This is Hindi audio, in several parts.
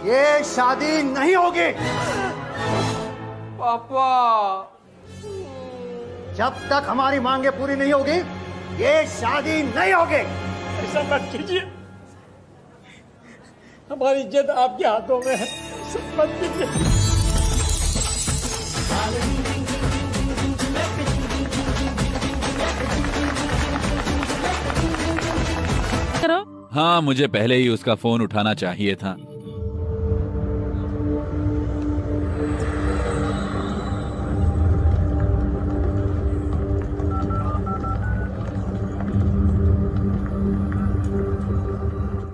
ये शादी नहीं होगी। पापा, जब तक हमारी मांगे पूरी नहीं होगी ये शादी नहीं होगी। ऐसा मत कीजिए, हमारी इज्जत आपके हाथों में है, सब मत कीजिए। करो। हाँ, मुझे पहले ही उसका फोन उठाना चाहिए था।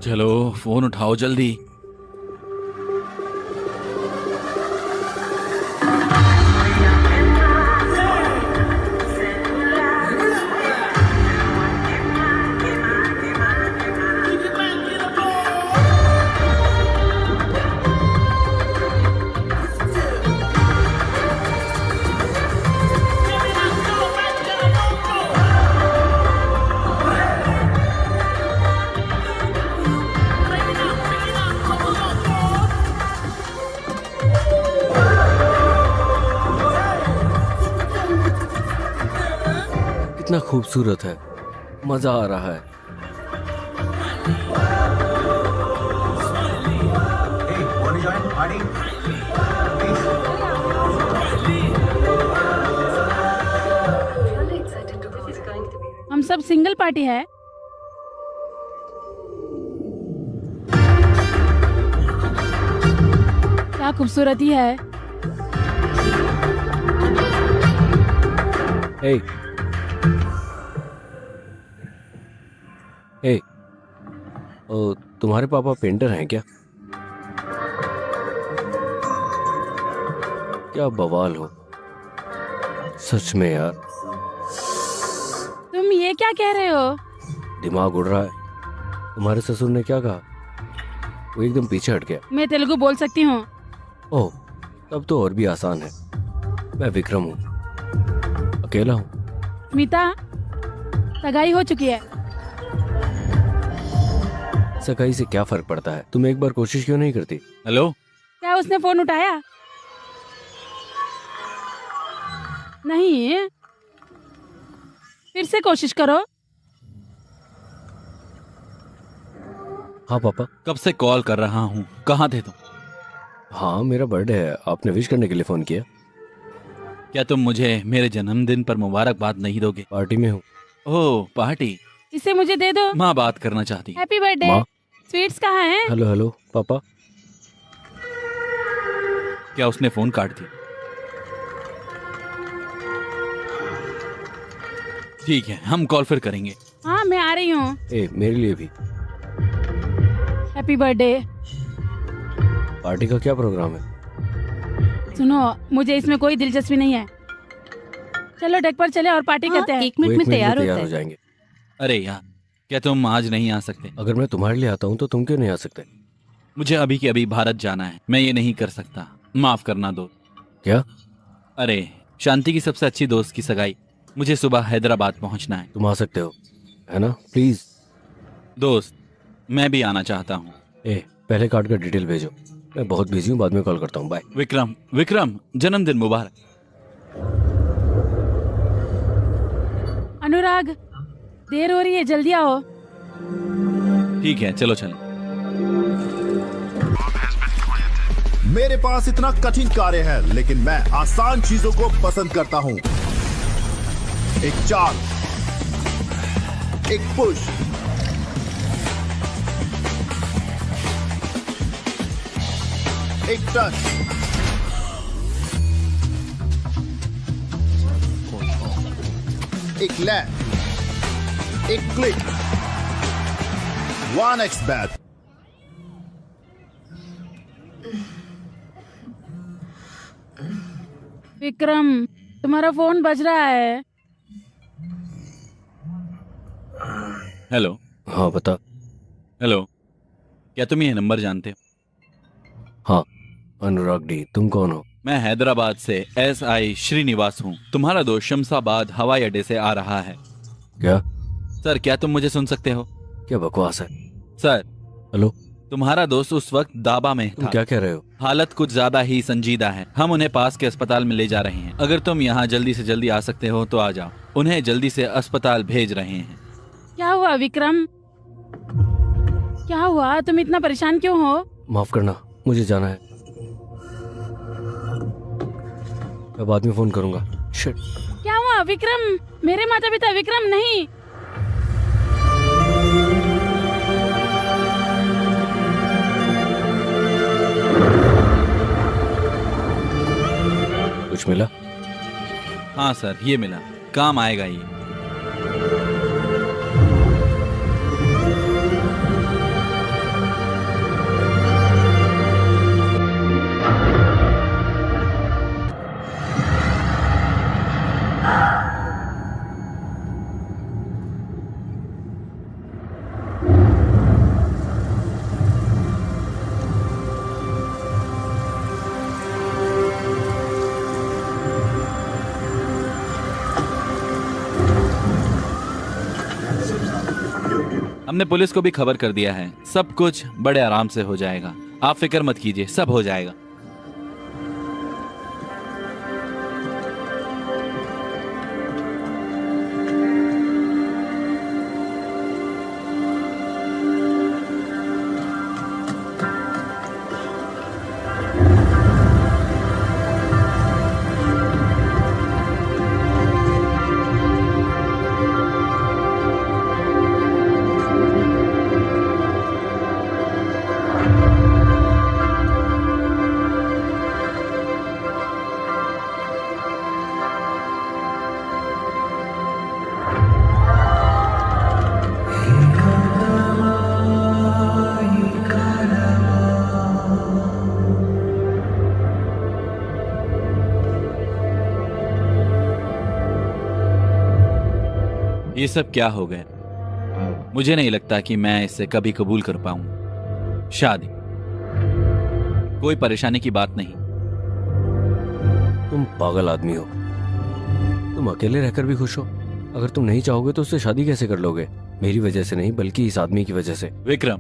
चलो फोन उठाओ जल्दी। कितना खूबसूरत है, मजा आ रहा है। हम सब सिंगल पार्टी है। क्या खूबसूरती है। हे हे, तुम्हारे पापा पेंटर हैं क्या? क्या बवाल हो सच में यार। तुम ये क्या कह रहे हो? दिमाग उड़ रहा है। तुम्हारे ससुर ने क्या कहा? वो एकदम पीछे हट गया। मैं तेलुगु बोल सकती हूँ। ओह, तब तो और भी आसान है। मैं विक्रम हूँ, अकेला हूँ। स्मिता, सगाई हो चुकी है। सगाई से क्या फर्क पड़ता है? तुम एक बार कोशिश क्यों नहीं करती? हेलो, क्या उसने फोन उठाया? नहीं, फिर से कोशिश करो। हाँ पापा। कब से कॉल कर रहा हूँ, कहाँ थे तुम? हाँ, मेरा बर्थडे है, आपने विश करने के लिए फोन किया। क्या तुम मुझे मेरे जन्मदिन पर मुबारकबाद नहीं दोगे? पार्टी में हूँ। ओह, पार्टी। इसे मुझे दे दो। माँ बात करना चाहती है। Happy birthday. माँ? स्वीट्स कहाँ हैं? हेलो हेलो पापा। क्या उसने फोन काट दिया? ठीक है, हम कॉल फिर करेंगे। हाँ, मैं आ रही हूँ। मेरे लिए भी। Happy birthday. पार्टी का क्या प्रोग्राम है? सुनो, मुझे इसमें कोई दिलचस्पी नहीं है। चलो डेक पर चले और पार्टी करते हैं। 1 मिनट में तैयार होता हो है। जाएंगे। अरे यार, क्या तुम आज नहीं आ सकते? अगर मैं तुम्हारे लिए आता हूँ तो तुम क्यों नहीं आ सकते? मुझे अभी के अभी भारत जाना है, मैं ये नहीं कर सकता, माफ करना दो। क्या? अरे, शांति की सबसे अच्छी दोस्त की सगाई, मुझे सुबह हैदराबाद पहुंचना है। तुम आ सकते हो, है ना? प्लीज। दोस्त, मैं भी आना चाहता हूँ। पहले कार्ड का डिटेल भेजो, मैं बहुत बिजी हूँ, बाद में कॉल करता हूँ। बाय। विक्रम, विक्रम, जन्मदिन मुबारक। अनुराग, देर हो रही है, जल्दी आओ। ठीक है, चलो चलो। मेरे पास इतना कठिन कार्य है, लेकिन मैं आसान चीजों को पसंद करता हूं। एक चाल, एक पुश, एक टच, एक लैप, एक क्लिक, 1x बैट। विक्रम, तुम्हारा फोन बज रहा है। हेलो। हाँ बता। हेलो, क्या तुम ये नंबर जानते हो? हाँ, अनुराग डी। तुम कौन हो? मैं हैदराबाद से SI श्रीनिवास हूँ। तुम्हारा दोस्त शमशाबाद हवाई अड्डे से आ रहा है। क्या? सर, क्या तुम मुझे सुन सकते हो? क्या बकवास है? सर। हेलो, तुम्हारा दोस्त उस वक्त दाबा में तुम था। क्या कह रहे हो? हालत कुछ ज्यादा ही संजीदा है। हम उन्हें पास के अस्पताल में ले जा रहे हैं। अगर तुम यहाँ जल्दी से जल्दी आ सकते हो तो आ जाओ। उन्हें जल्दी से अस्पताल भेज रहे हैं। क्या हुआ विक्रम? क्या हुआ? तुम इतना परेशान क्यों हो? माफ करना, मुझे जाना है। मैं बाद में फोन करूंगा। शिट। क्या हुआ विक्रम? मेरे माता पिता विक्रम नहीं। कुछ मिला? हाँ सर, ये मिला। काम आएगा ये। हमने पुलिस को भी खबर कर दिया है। सब कुछ बड़े आराम से हो जाएगा। आप फिक्र मत कीजिए, सब हो जाएगा। ये सब क्या हो गया? मुझे नहीं लगता कि मैं इसे कभी कबूल कर पाऊं। शादी कोई परेशानी की बात नहीं। तुम पागल आदमी हो। तुम अकेले रहकर भी खुश हो। अगर तुम नहीं चाहोगे तो उससे शादी कैसे कर लोगे? मेरी वजह से नहीं, बल्कि इस आदमी की वजह से। विक्रम,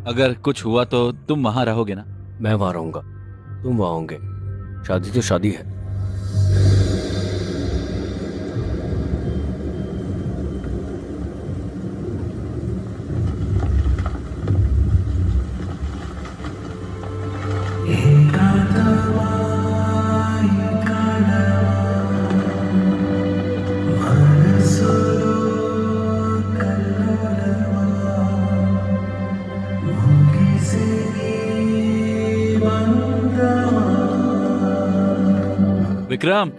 अगर कुछ हुआ तो तुम वहां रहोगे ना? मैं वहां रहूंगा, तुम वहां होंगे। शादी तो शादी है। विक्रम,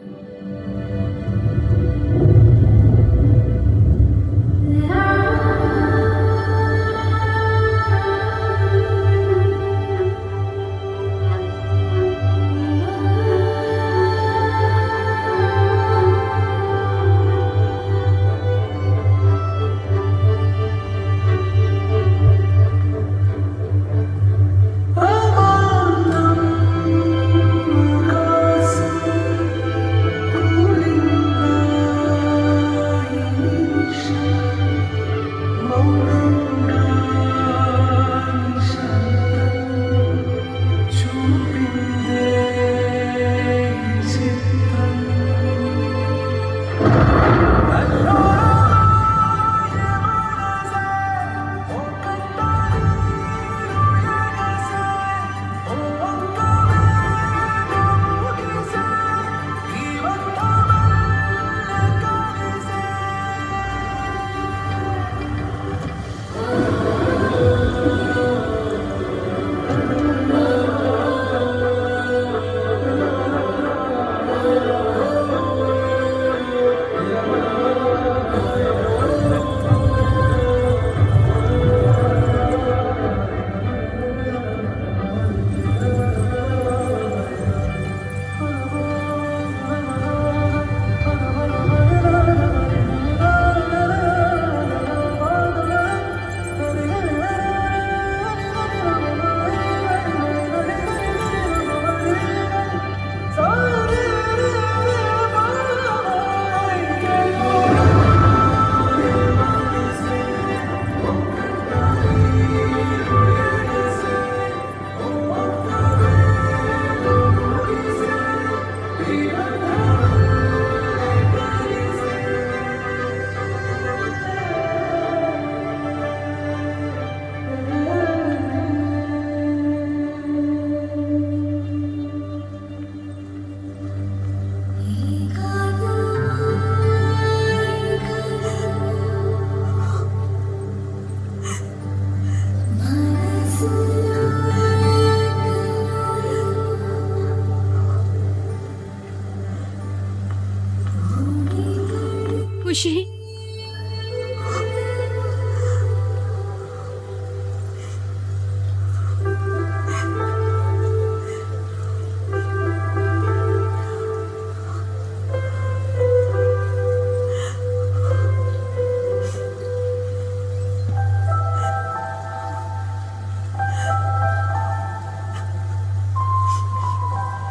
खुशी।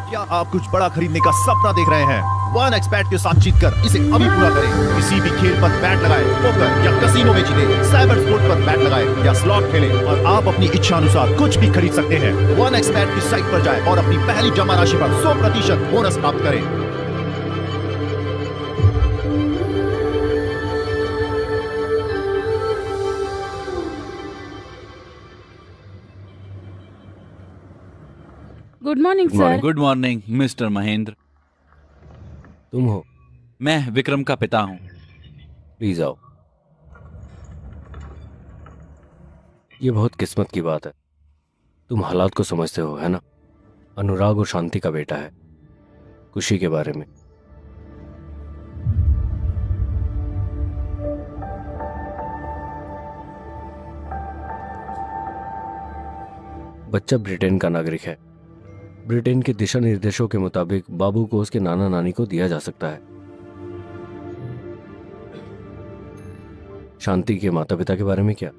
क्या आप कुछ बड़ा खरीदने का सपना देख रहे हैं? वन एक्सपैट के साथ जीतकर इसे अभी पूरा करें। किसी भी खेल पर बैट लगाएं, पोकर या कसीनो में जीतें, साइबर स्पोर्ट पर बैट लगाएं या स्लॉट खेलें और आप अपनी इच्छा अनुसार कुछ भी खरीद सकते हैं। वन एक्सपैट की साइट पर जाएं और अपनी पहली जमा राशि पर 100% बोनस प्राप्त करें। Good morning sir. Good morning mister Mahendra. तुम हो? मैं विक्रम का पिता हूं। प्लीज आओ। ये बहुत किस्मत की बात है। तुम हालात को समझते हो, है ना? अनुराग और शांति का बेटा है। खुशी के बारे में। बच्चा ब्रिटेन का नागरिक है। ब्रिटेन के दिशा निर्देशों के मुताबिक बाबू को उसके नाना नानी को दिया जा सकता है। शांति के माता पिता के बारे में क्या?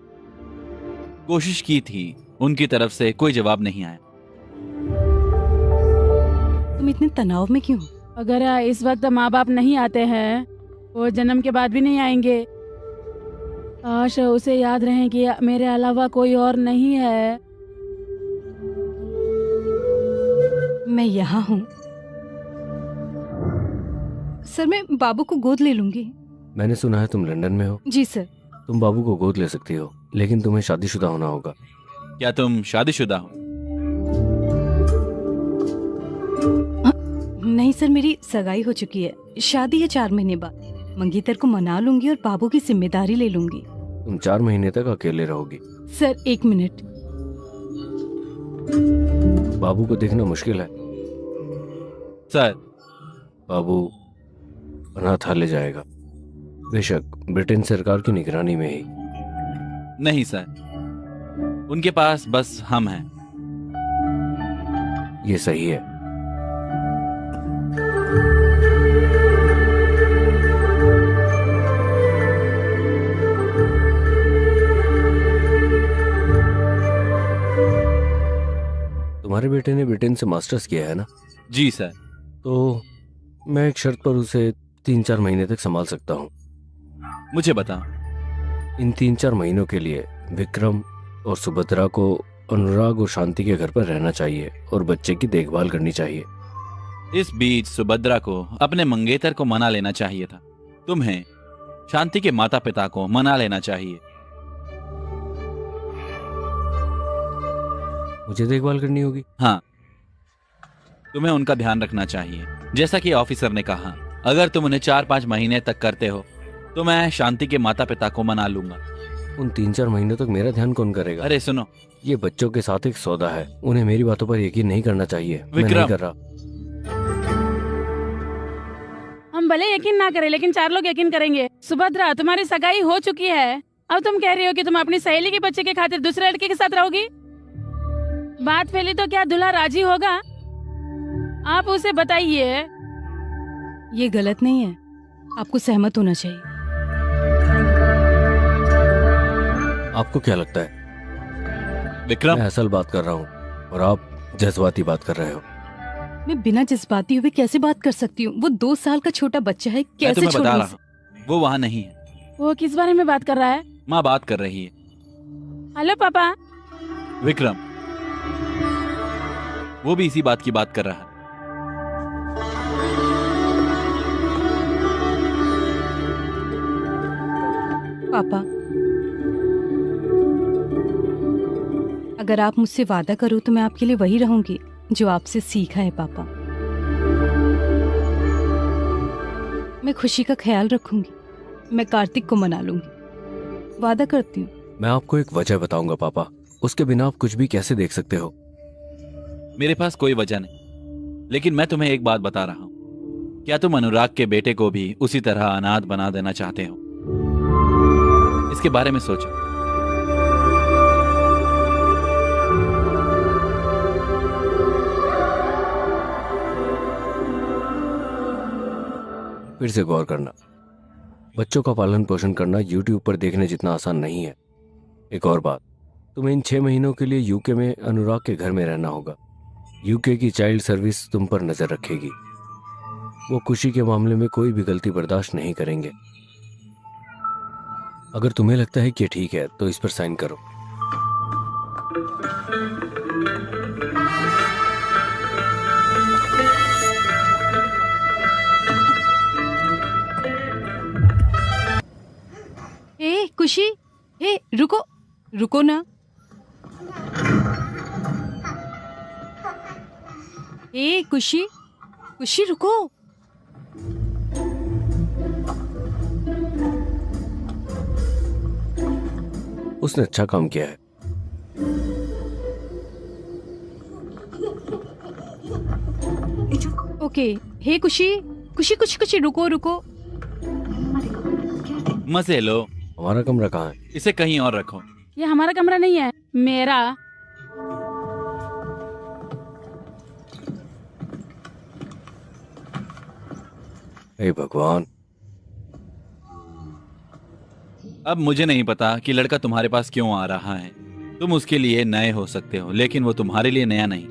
कोशिश की थी, उनकी तरफ से कोई जवाब नहीं आया। तुम इतने तनाव में क्यों? अगर इस वक्त माँ बाप नहीं आते हैं, वो जन्म के बाद भी नहीं आएंगे। काश उसे याद रहे कि मेरे अलावा कोई और नहीं है। मैं यहाँ हूँ सर। मैं बाबू को गोद ले लूंगी। मैंने सुना है तुम लंदन में हो। जी सर। तुम बाबू को गोद ले सकती हो, लेकिन तुम्हें शादीशुदा होना होगा। क्या तुम शादीशुदा हो? नहीं सर, मेरी सगाई हो चुकी है। शादी है 4 महीने बाद। मंगेतर को मना लूंगी और बाबू की जिम्मेदारी ले लूंगी। तुम 4 महीने तक अकेले रहोगी। Sir 1 minute. बाबू को देखना मुश्किल है सर। बाबू अनाथालय जाएगा, बेशक ब्रिटेन सरकार की निगरानी में ही। नहीं सर, उनके पास बस हम हैं। ये सही है। तुम्हारे बेटे ने ब्रिटेन से मास्टर्स किया है ना? जी सर। तो मैं एक शर्त पर उसे 3-4 महीने तक संभाल सकता हूँ। मुझे बताओ। इन 3-4 महीनों के लिए विक्रम और सुभद्रा को अनुराग और शांति के घर पर रहना चाहिए और बच्चे की देखभाल करनी चाहिए। इस बीच सुभद्रा को अपने मंगेतर को मना लेना चाहिए था। तुम्हें शांति के माता पिता को मना लेना चाहिए। मुझे देखभाल करनी होगी? हाँ, तुम्हें उनका ध्यान रखना चाहिए। जैसा कि ऑफिसर ने कहा, अगर तुम उन्हें 4-5 महीने तक करते हो तो मैं शांति के माता पिता को मना लूंगा। उन 3-4 महीनों तक मेरा ध्यान कौन करेगा? अरे सुनो, ये बच्चों के साथ एक सौदा है। उन्हें मेरी बातों पर यकीन नहीं करना चाहिए। मैं नहीं कर रहा। हम भले यकीन ना करें, लेकिन 4 लोग यकीन करेंगे। सुभद्रा, तुम्हारी सगाई हो चुकी है। अब तुम कह रही हो कि तुम अपनी सहेली के बच्चे के खातिर दूसरे लड़के के साथ रहोगी। बात फैली तो क्या दूल्हा राजी होगा? आप उसे बताइए। ये गलत नहीं है, आपको सहमत होना चाहिए। आपको क्या लगता है? विक्रम, मैं असल बात कर रहा हूँ और आप जज्बाती बात कर रहे हो। मैं बिना जज्बाती हुए कैसे बात कर सकती हूँ? वो 2 साल का छोटा बच्चा है, मैं कैसे तुम्हें छोड़ बता नहीं रहा हूँ, वो वहाँ नहीं है। वो किस बारे में बात कर रहा है? माँ बात कर रही है। हेलो पापा। विक्रम, वो भी इसी बात की बात कर रहा है। पापा, अगर आप मुझसे वादा करो तो मैं आपके लिए वही रहूंगी जो आपसे सीखा है। पापा, मैं खुशी का ख्याल रखूंगी। मैं कार्तिक को मना लूंगी, वादा करती हूँ। मैं आपको एक वजह बताऊंगा पापा, उसके बिना आप कुछ भी कैसे देख सकते हो? मेरे पास कोई वजह नहीं, लेकिन मैं तुम्हें एक बात बता रहा हूं। क्या तुम अनुराग के बेटे को भी उसी तरह अनाथ बना देना चाहते हो? इसके बारे में सोचो। फिर से गौर करना, बच्चों का पालन पोषण करना यूट्यूब पर देखने जितना आसान नहीं है। एक और बात, तुम्हें इन 6 महीनों के लिए यूके में अनुराग के घर में रहना होगा। यूके की चाइल्ड सर्विस तुम पर नजर रखेगी। वो खुशी के मामले में कोई भी गलती बर्दाश्त नहीं करेंगे। अगर तुम्हें लगता है कि ठीक है तो इस पर साइन करो। ए खुशी, ए रुको, रुको ना। ए खुशी, खुशी रुको। उसने अच्छा काम किया है। ओके, हे खुशी, खुशी खुशी खुशी रुको रुको। मजे लो। हमारा कमरा कहाँ है? इसे कहीं और रखो। ये हमारा कमरा नहीं है, मेरा। हे भगवान। अब मुझे नहीं पता कि लड़का तुम्हारे पास क्यों आ रहा है। तुम उसके लिए नए हो सकते हो, लेकिन वो तुम्हारे लिए नया नहीं।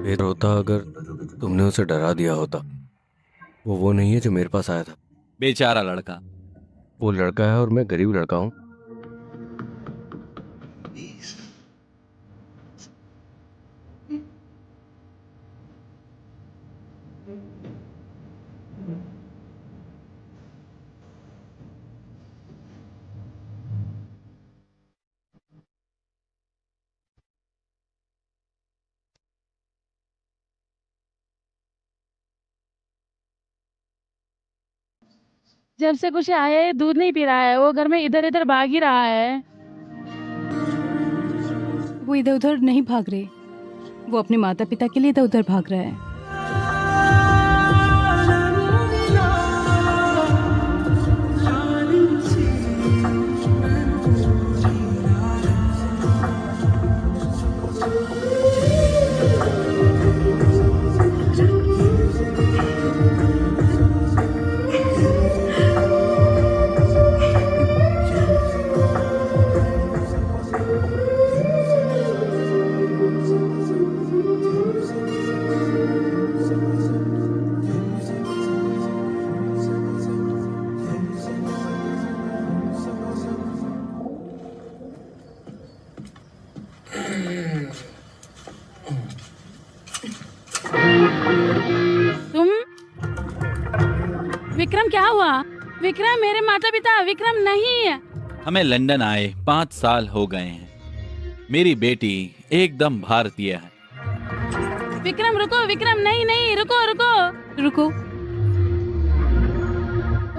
बेहतर होता अगर तुमने उसे डरा दिया होता। वो नहीं है जो मेरे पास आया था। बेचारा लड़का। वो लड़का है और मैं गरीब लड़का हूँ। जब से कुछ आया है दूध नहीं पी रहा है, वो घर में इधर इधर भाग ही रहा है। वो इधर उधर नहीं भाग रहे, वो अपने माता पिता के लिए इधर उधर भाग रहा है। विक्रम, क्या हुआ? विक्रम, मेरे माता पिता। विक्रम नहीं है। हमें लंदन आए 5 साल हो गए हैं। मेरी बेटी एकदम भारतीय है। विक्रम रुको, विक्रम, नहीं नहीं, रुको रुको रुको।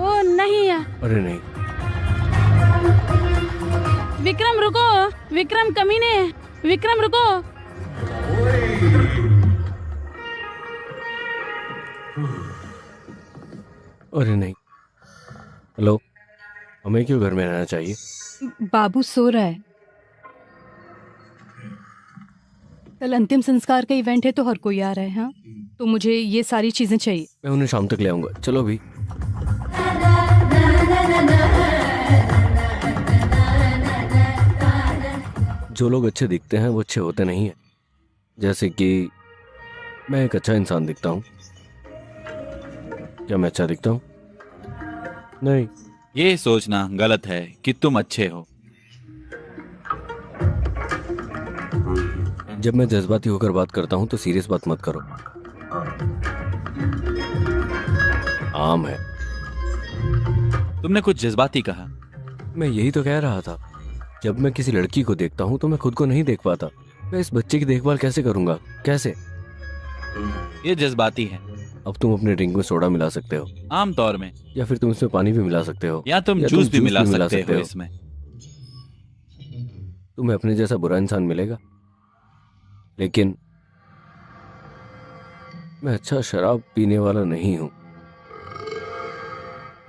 ओ नहीं है। अरे नहीं। विक्रम रुको, विक्रम कमीने, विक्रम रुको। अरे नहीं। हेलो, हमें क्यों घर में रहना चाहिए? बाबू सो रहा है। कल अंतिम संस्कार का इवेंट है तो हर कोई आ रहा है। हाँ, तो मुझे ये सारी चीजें चाहिए। मैं उन्हें शाम तक ले आऊंगा। चलो भी। जो लोग अच्छे दिखते हैं वो अच्छे होते नहीं हैं। जैसे कि मैं एक अच्छा इंसान दिखता हूँ। क्या मैं अच्छा दिखता हूँ? नहीं। ये सोचना गलत है कि तुम अच्छे हो। जब मैं जज्बाती होकर बात करता हूँ तो सीरियस बात मत करो। आम है। तुमने कुछ जज्बाती कहा। मैं यही तो कह रहा था। जब मैं किसी लड़की को देखता हूँ तो मैं खुद को नहीं देख पाता। मैं इस बच्चे की देखभाल कैसे करूंगा? कैसे? ये जज्बाती है। अब तुम अपने ड्रिंक में सोडा मिला सकते हो, आम तौर में, या फिर तुम इसमें पानी भी मिला सकते हो, या तुम जूस भी मिला सकते हो इसमें। तुम्हें अपने जैसा बुरा इंसान मिलेगा? लेकिन मैं अच्छा शराब पीने वाला नहीं हूं।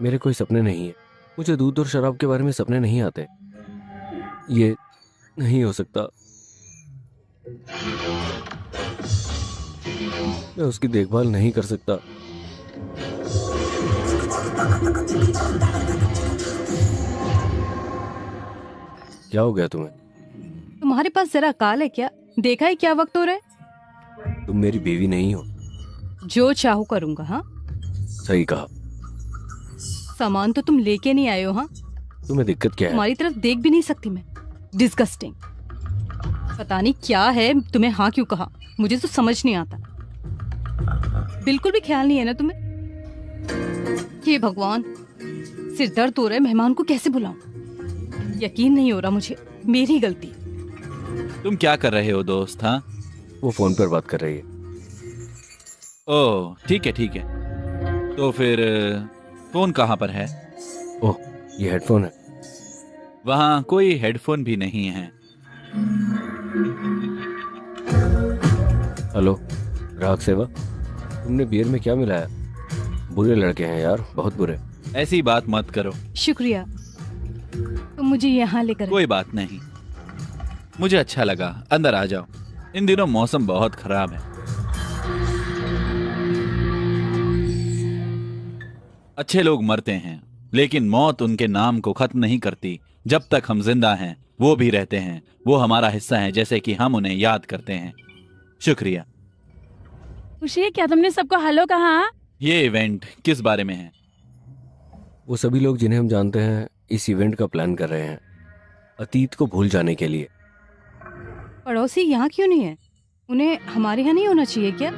मेरे कोई सपने नहीं है। मुझे दूध और शराब के बारे में सपने नहीं आते। ये नहीं हो सकता। मैं उसकी देखभाल नहीं कर सकता। क्या हो गया तुम्हें? तुम्हारे पास जरा अकाल है क्या? देखा है क्या वक्त हो रहा है? तुम मेरी बीवी नहीं हो। जो चाहो करूंगा। हाँ, सही कहा। सामान तो तुम लेके नहीं आए हो। हाँ, तुम्हें दिक्कत क्या है? तुम्हारी तरफ देख भी नहीं सकती मैं। डिस्गस्टिंग। पता नहीं क्या है, तुम्हें हाँ क्यों कहा मुझे तो समझ नहीं आता। बिल्कुल भी ख्याल नहीं है ना तुम्हें? हे भगवान, सिर दर्द हो रहा है। मेहमान को कैसे बुलाऊं? यकीन नहीं हो रहा मुझे। मेरी गलती। तुम क्या कर रहे हो दोस्त? हाँ, वो फोन पर बात कर रही है। ओह ठीक है ठीक है। तो फिर फोन कहाँ पर है? ओह, ये हेडफोन है। वहाँ कोई हेडफोन भी नहीं है। हेलो, ग्राहक सेवा। तुमने बियर में क्या मिलाया? बुरे लड़के हैं यार, बहुत बुरे। ऐसी बात मत करो। शुक्रिया, तुम मुझे यहाँ लेकर आए। कोई बात नहीं, मुझे अच्छा लगा। अंदर आ जाओ। इन दिनों मौसम बहुत खराब है। अच्छे लोग मरते हैं, लेकिन मौत उनके नाम को खत्म नहीं करती। जब तक हम जिंदा हैं वो भी रहते हैं। वो हमारा हिस्सा है, जैसे कि हम उन्हें याद करते हैं। शुक्रिया। खुशी, क्या तुमने सबको हेलो कहा? ये इवेंट किस बारे में है? वो सभी लोग जिन्हें हम जानते हैं इस इवेंट का प्लान कर रहे हैं, अतीत को भूल जाने के लिए। पड़ोसी यहाँ क्यों नहीं है? उन्हें हमारे यहाँ नहीं होना चाहिए क्या?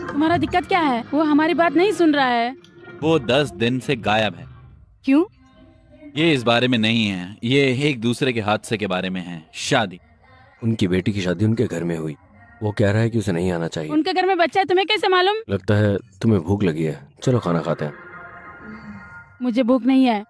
तुम्हारा दिक्कत क्या है? वो हमारी बात नहीं सुन रहा है। वो 10 दिन से गायब है। क्यों? ये इस बारे में नहीं है, ये एक दूसरे के हादसे के बारे में है। शादी। उनकी बेटी की शादी उनके घर में हुई। वो कह रहा है कि उसे नहीं आना चाहिए। उनके घर में बच्चा है, तुम्हें कैसे मालूम? लगता है तुम्हें भूख लगी है। चलो खाना खाते हैं। मुझे भूख नहीं है।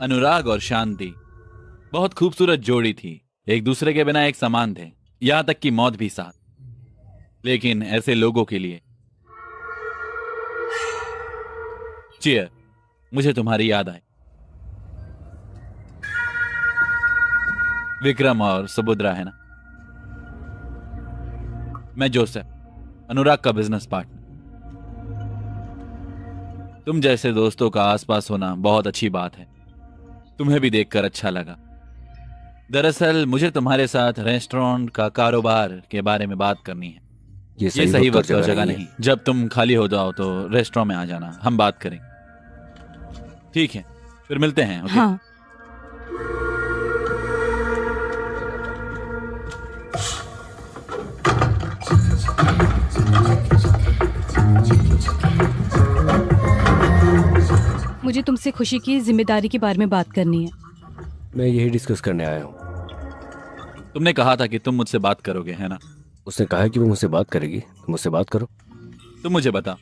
अनुराग और शांति बहुत खूबसूरत जोड़ी थी। एक दूसरे के बिना एक समान थे, यहां तक कि मौत भी साथ। लेकिन ऐसे लोगों के लिए चीयर। मुझे तुम्हारी याद आई। विक्रम और सुभद्रा है ना? मैं जोसेफ, अनुराग का बिजनेस पार्टनर। तुम जैसे दोस्तों का आसपास होना बहुत अच्छी बात है। तुम्हें भी देखकर अच्छा लगा। दरअसल मुझे तुम्हारे साथ रेस्टोरेंट का कारोबार के बारे में बात करनी है। ये सही वक्त और जगह नहीं। जब तुम खाली हो जाओ तो रेस्टोरेंट में आ जाना, हम बात करें। ठीक है, फिर मिलते हैं। ओके? हाँ। मुझे तुमसे खुशी की जिम्मेदारी के बारे में बात करनी है। मैं यही डिस्कस करने आया हूँ। तुमने कहा था कि तुम मुझसे बात करोगे, है ना? उसने कहा है कि वो मुझसे बात करेगी। तुम मुझसे बात करो। तुम मुझे बता।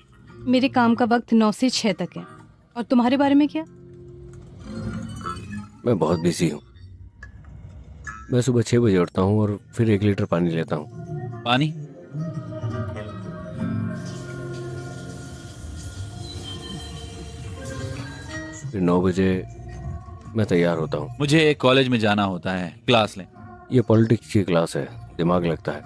मेरे काम का वक्त 9 से 6 तक है। और तुम्हारे बारे में क्या? मैं बहुत बिजी हूँ। मैं सुबह 6 बजे उठता हूँ और फिर 1 लीटर पानी लेता हूँ। पानी? फिर 9 बजे मैं तैयार होता हूँ। मुझे कॉलेज में जाना होता है, क्लास लें। ये पॉलिटिक्स की क्लास है, दिमाग लगता है।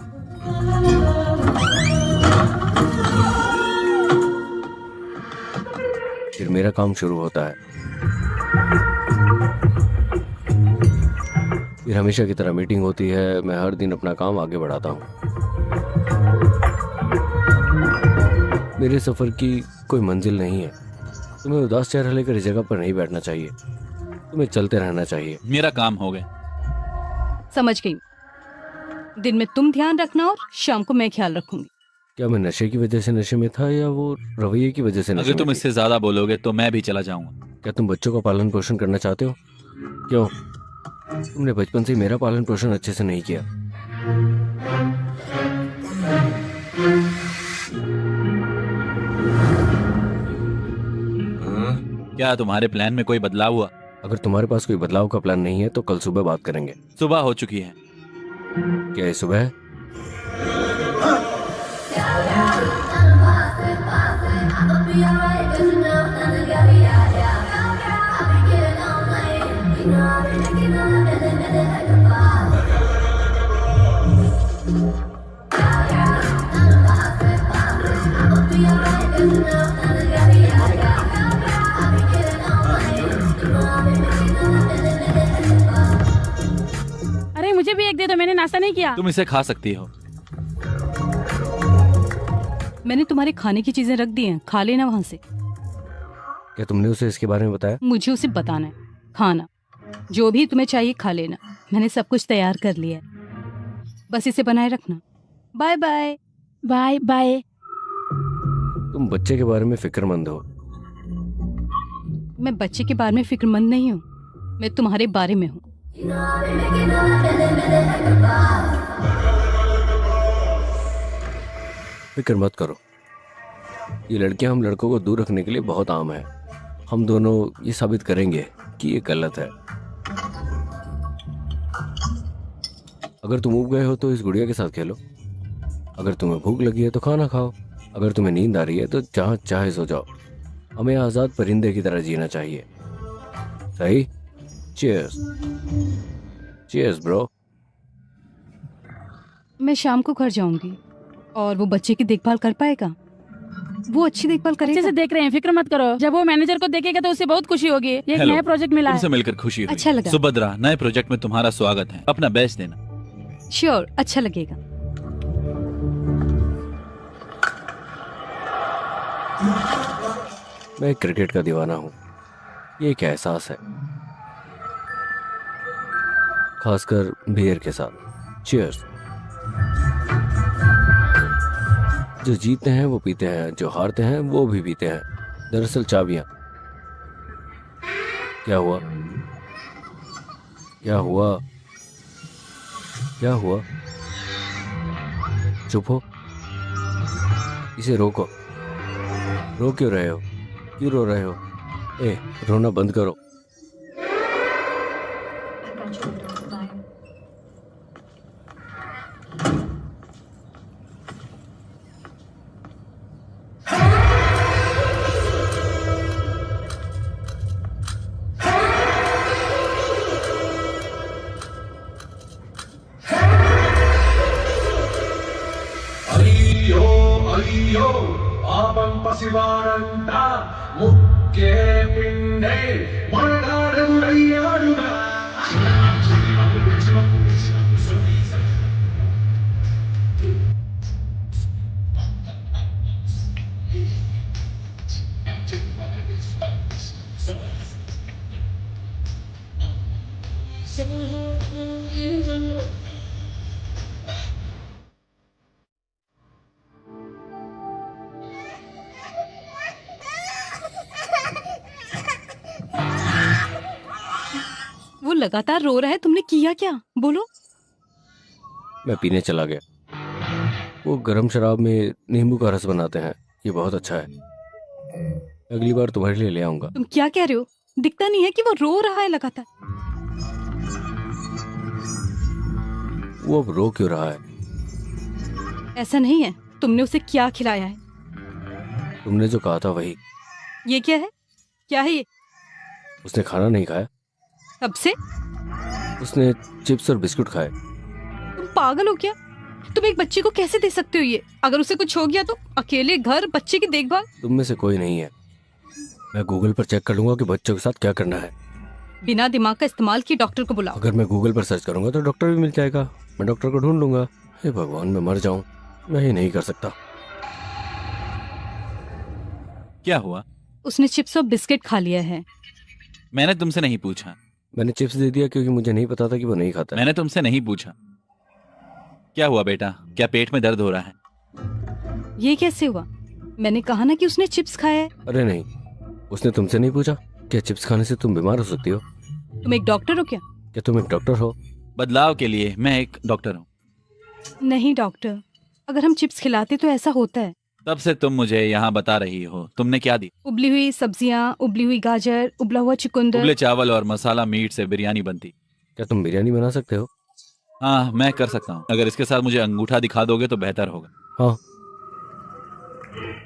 फिर मेरा काम शुरू होता है। फिर हमेशा की तरह मीटिंग होती है। मैं हर दिन अपना काम आगे बढ़ाता हूँ। मेरे सफर की कोई मंजिल नहीं है, तुम्हें उदास चेहरा लेकर इस जगह पर नहीं बैठना चाहिए, तुम्हें चलते रहना चाहिए। मेरा काम हो गया। समझ गई। दिन में तुम ध्यान रखना और शाम को मैं ख्याल रखूंगी। क्या मैं नशे की वजह से नशे में था या वो रवैये की वजह से नशे अगर में तुम थी? इससे ज्यादा बोलोगे तो मैं भी चला जाऊंगा। क्या तुम बच्चों का पालन पोषण करना चाहते हो? क्यों? तुमने बचपन से ही मेरा पालन पोषण अच्छे से नहीं किया। क्या तुम्हारे प्लान में कोई बदलाव हुआ? अगर तुम्हारे पास कोई बदलाव का प्लान नहीं है तो कल सुबह बात करेंगे। सुबह हो चुकी है। क्या ये सुबह है? अरे मुझे भी एक दे दो, मैंने नाश्ता नहीं किया। तुम इसे खा सकती हो। मैंने तुम्हारे खाने की चीजें रख दी हैं, खा लेना वहां से। क्या तुमने उसे इसके बारे में बताया? मुझे उसे बताना है। खाना जो भी तुम्हें चाहिए खा लेना, मैंने सब कुछ तैयार कर लिया है, बस इसे बनाए रखना। Bye bye. Bye bye. तुम बच्चे के बारे में फिक्रमंद हो। मैं बच्चे के बारे में फिक्रमंद नहीं हूँ, मैं तुम्हारे बारे में हूँ। फिक्र मत करो, ये लड़कियां हम लड़कों को दूर रखने के लिए बहुत आम है। हम दोनों ये साबित करेंगे कि ये गलत है। अगर तुम उब गए हो तो इस गुड़िया के साथ खेलो। अगर तुम्हें भूख लगी है तो खाना खाओ। अगर तुम्हें नींद आ रही है तो जहाँ चाहे सो जाओ। हमें आजाद परिंदे की तरह जीना चाहिए। सही? चीयर्स। Cheers bro. मैं शाम को घर जाऊंगी और वो बच्चे की देखभाल कर पाएगा? वो अच्छी देखभाल अच्छे करेगा? से देख रहे हैं, फिक्र मत करो। जब वो मैनेजर को देखेगा तो उसे बहुत खुशी होगी। ये एक हेलो। नया प्रोजेक्ट मिला तुमसे है। मिलकर खुशी हुई। अच्छा लगा। सुभद्रा, नए प्रोजेक्ट में तुम्हारा स्वागत है। अपना बेस्ट देना। श्योर, अच्छा लगेगा। मैं क्रिकेट का दीवाना हूँ, ये एक एहसास है, खासकर बियर के साथ। चीयर्स। जो जीतते हैं वो पीते हैं, जो हारते हैं वो भी पीते हैं। दरअसल चाबियां। क्या हुआ? क्या हुआ? क्या हुआ? चुप हो। इसे रोको। रो क्यों रहे हो? क्यों रो रहे हो? ए, रोना बंद करो। अय्यो पापं पसिवानन्त मुक्के पिण्डे मनगाडुरय्याडुगा वो लगातार रो रहा है, तुमने किया क्या? बोलो। मैं पीने चला गया। वो गरम शराब में नींबू का रस बनाते हैं, ये बहुत अच्छा है। अगली बार तुम्हारे लिए ले आऊंगा। तुम क्या कह रहे हो? दिखता नहीं है कि वो रो रहा है लगातार? वो अब रो क्यों रहा है? ऐसा नहीं है। तुमने उसे क्या खिलाया है? तुमने जो कहा था वही। ये क्या है? क्या है ये? उसने खाना नहीं खाया, कब से? उसने चिप्स और बिस्कुट खाए। तुम पागल हो क्या? तुम एक बच्चे को कैसे दे सकते हो ये? अगर उसे कुछ हो गया तो? अकेले घर, बच्चे की देखभाल। तुम में से कोई नहीं है। मैं गूगल पर चेक कर लूंगा कि बच्चों के साथ क्या करना है। बिना दिमाग का इस्तेमाल किए डॉक्टर को बुलाओ। अगर मैं गूगल पर सर्च करूंगा तो डॉक्टर भी मिल जाएगा। मैं डॉक्टर को ढूंढ लूंगा। हे भगवान, मैं मर जाऊं। मैं ये नहीं कर सकता। क्या हुआ? उसने चिप्स और बिस्किट खा लिया है। मैंने तुमसे नहीं पूछा। मैंने चिप्स दे दिया क्योंकि मुझे नहीं पता था कि वो नहीं खाता है। मैंने तुमसे नहीं पूछा। क्या हुआ बेटा, क्या पेट में दर्द हो रहा है? ये कैसे हुआ? मैंने कहा ना कि उसने चिप्स खाया है। अरे नहीं, उसने तुमसे नहीं पूछा? क्या चिप्स खाने से तुम बीमार हो सकती हो? तुम एक डॉक्टर हो क्या? क्या तुम एक डॉक्टर हो? बदलाव के लिए मैं एक डॉक्टर हूँ। नहीं डॉक्टर, अगर हम चिप्स खिलाते तो ऐसा होता है। तब से तुम मुझे यहाँ बता रही हो। तुमने क्या दी? उबली हुई सब्जियां, उबली हुई गाजर, उबला हुआ चुकंदर। उबले चावल और मसाला मीट से बिरयानी बनती। क्या तुम बिरयानी बना सकते हो? हाँ, मैं कर सकता हूँ। अगर इसके साथ मुझे अंगूठा दिखा दोगे तो बेहतर होगा। हाँ।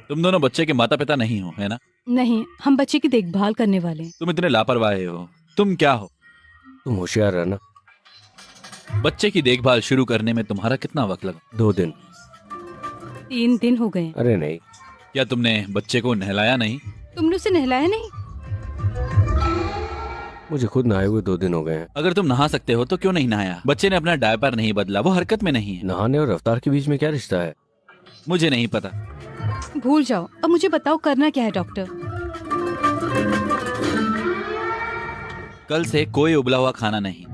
तुम दोनों बच्चे के माता पिता नहीं हो, है ना? नहीं, हम बच्चे की देखभाल करने वाले हैं। तुम इतने लापरवाह हो। तुम क्या हो? तुम होशियार रहना। बच्चे की देखभाल शुरू करने में तुम्हारा कितना वक्त लगा? 2 दिन। 3 दिन हो गए। अरे नहीं। क्या तुमने बच्चे को नहलाया नहीं? तुमने उसे नहलाया नहीं? मुझे खुद नहाए हुए 2 दिन हो गए हैं। अगर तुम नहा सकते हो तो क्यों नहीं नहाया? बच्चे ने अपना डायपर नहीं बदला, वो हरकत में नहीं है। नहाने और रफ्तार के बीच में क्या रिश्ता है? मुझे नहीं पता। भूल जाओ। अब मुझे बताओ करना क्या है डॉक्टर? कल से कोई उबला हुआ खाना नहीं,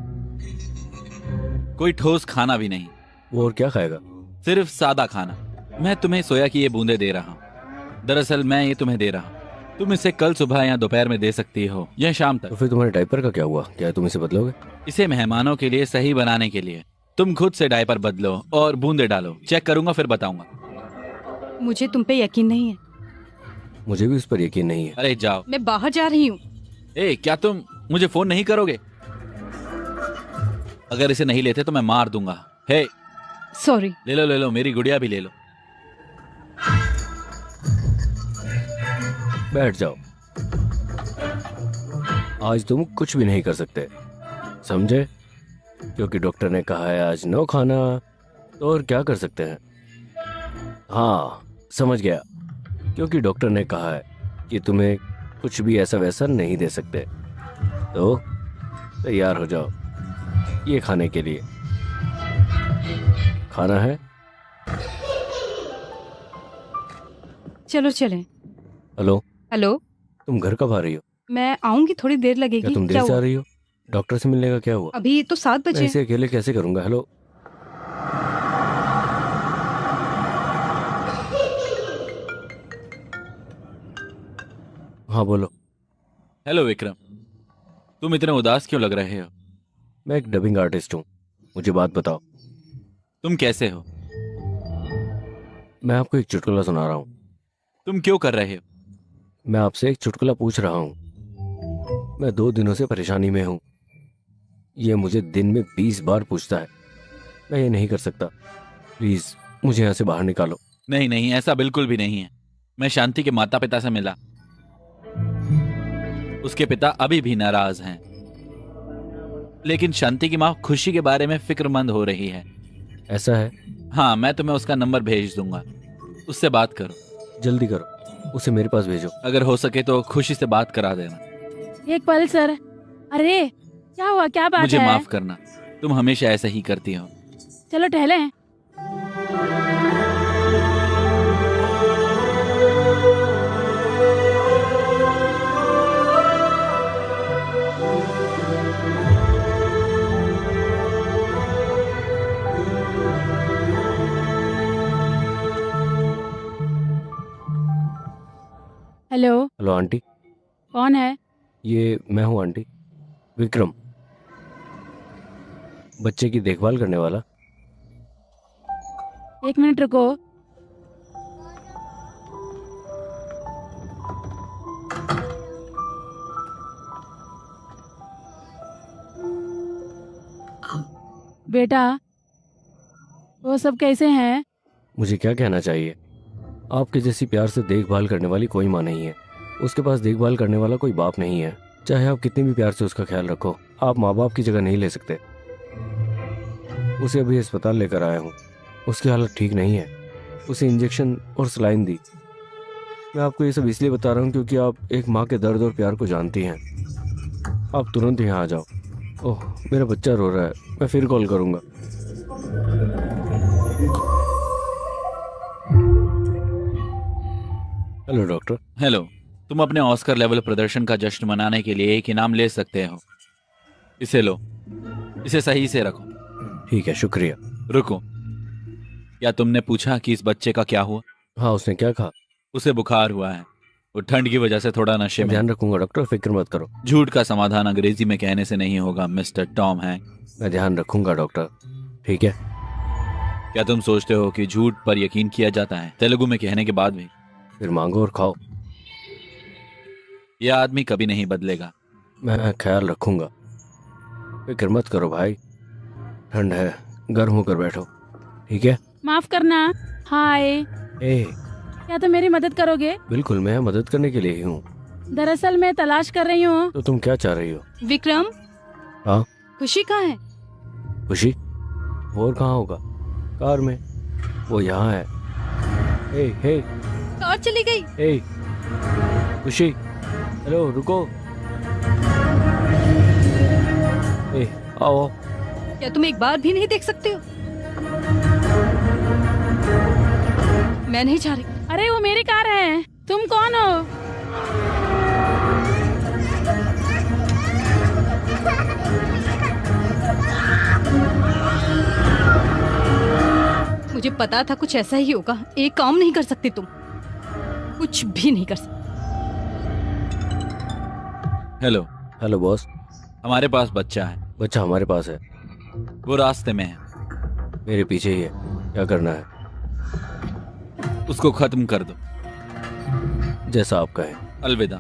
कोई ठोस खाना भी नहीं। वो और क्या खाएगा? सिर्फ सादा खाना। मैं तुम्हें सोया की ये बूंदे दे रहा हूँ। दरअसल मैं ये तुम्हें दे रहा हूँ। तुम इसे कल सुबह या दोपहर में दे सकती हो या शाम तो तक। फिर तुम्हारे डायपर का क्या हुआ? क्या तुम इसे बदलोगे? इसे मेहमानों के लिए सही बनाने के लिए तुम खुद से डायपर बदलो और बूंदे डालो। चेक करूंगा फिर बताऊंगा। मुझे तुम पे यकीन नहीं है। मुझे भी उस पर यकीन नहीं है। अरे जाओ। मैं बाहर जा रही हूँ। ए, क्या तुम मुझे फोन नहीं करोगे? अगर इसे नहीं लेते तो मैं मार दूंगा। हे, सॉरी। ले लो, मेरी गुड़िया भी ले लो। बैठ जाओ। आज तुम कुछ भी नहीं कर सकते, समझे? क्योंकि डॉक्टर ने कहा है आज नो खाना, तो और क्या कर सकते हैं? हाँ, समझ गया। क्योंकि डॉक्टर ने कहा है कि तुम्हें कुछ भी ऐसा वैसा नहीं दे सकते, तो तैयार हो जाओ ये खाने के लिए। खाना है? चलो चलें। हेलो। हेलो। तुम घर कब आ रही हो? मैं आऊंगी, थोड़ी देर लगेगी। क्या तुम देर से आ रही हो? डॉक्टर से मिलने का क्या हुआ? अभी तो 7 मैं बजे। इसे अकेले कैसे करूंगा? हेलो। हाँ बोलो। हेलो विक्रम, तुम इतने उदास क्यों लग रहे हो? मैं एक डबिंग आर्टिस्ट हूँ। मुझे बात बताओ, तुम कैसे हो? मैं आपको एक चुटकुला सुना रहा हूँ। तुम क्यों कर रहे हो? मैं आपसे एक चुटकुला पूछ रहा हूँ। मैं 2 दिनों से परेशानी में हूँ। ये मुझे दिन में 20 बार पूछता है। मैं ये नहीं कर सकता। प्लीज मुझे यहाँ से बाहर निकालो। नहीं नहीं, ऐसा बिल्कुल भी नहीं है। मैं शांति के माता पिता से मिला। उसके पिता अभी भी नाराज हैं, लेकिन शांति की माँ खुशी के बारे में फिक्रमंद हो रही है। ऐसा है? हाँ, मैं तुम्हें उसका नंबर भेज दूंगा, उससे बात करो। जल्दी करो, उसे मेरे पास भेजो। अगर हो सके तो खुशी से बात करा देना। एक पल सर। अरे क्या हुआ, क्या बात मुझे है? माफ करना, तुम हमेशा ऐसे ही करती हो। चलो टहलें। हेलो। Hello aunty. कौन है? ये मैं हूँ आंटी, विक्रम, बच्चे की देखभाल करने वाला। 1 मिनट रुको। बेटा, वो सब कैसे हैं? मुझे क्या कहना चाहिए? आपके जैसी प्यार से देखभाल करने वाली कोई माँ नहीं है। उसके पास देखभाल करने वाला कोई बाप नहीं है। चाहे आप कितने भी प्यार से उसका ख्याल रखो, आप माँ बाप की जगह नहीं ले सकते। उसे अभी अस्पताल लेकर आया हूँ। उसकी हालत ठीक नहीं है। उसे इंजेक्शन और सलाइन दी। मैं आपको ये सब इसलिए बता रहा हूँ क्योंकि आप एक माँ के दर्द और प्यार को जानती हैं। आप तुरंत यहाँ आ जाओ। ओह, मेरा बच्चा रो रहा है। मैं फिर कॉल करूँगा। Hello doctor. हेलो। तुम अपने ऑस्कर लेवल प्रदर्शन का जश्न मनाने के लिए एक इनाम ले सकते हो। इसे लो, इसे सही से रखो। ठीक है, शुक्रिया। रुको, क्या तुमने पूछा कि इस बच्चे का क्या हुआ? हाँ, उसने क्या कहा? उसे बुखार हुआ है, वो ठंड की वजह से थोड़ा नशे में। ध्यान रखूंगा डॉक्टर, फिक्र मत करो। झूठ का समाधान अंग्रेजी में कहने से नहीं होगा मिस्टर टॉम हैंक। मैं ध्यान रखूंगा डॉक्टर, ठीक है? क्या तुम सोचते हो कि झूठ पर यकीन किया जाता है तेलुगु में कहने के बाद भी? फिर मांगो और खाओ। यह आदमी कभी नहीं बदलेगा। मैं ख्याल रखूंगा, फिक्र मत करो भाई। ठंड है, गर्म होकर बैठो, ठीक है? माफ करना। हाय, ए, क्या तुम मेरी मदद करोगे? बिल्कुल, मैं मदद करने के लिए ही हूँ। दरअसल मैं तलाश कर रही हूँ। तो तुम क्या चाह रही हो? विक्रम। हाँ? खुशी कहाँ है? खुशी? और कहाँ होगा? कार में। वो यहाँ है। हे हे, कार चली गई। हे, खुशी, हेलो, रुको। ए, आओ। क्या तुम एक बार भी नहीं देख सकते हो? मैं नहीं जा रही। अरे वो मेरी कार है, तुम कौन हो? मुझे पता था कुछ ऐसा ही होगा। एक काम नहीं कर सकते तुम, कुछ भी नहीं कर सकते। हेलो। Hello boss. हमारे पास बच्चा है। बच्चा हमारे पास है, वो रास्ते में है। मेरे पीछे ही है। क्या करना है? उसको खत्म कर दो। जैसा आप कहें। अलविदा।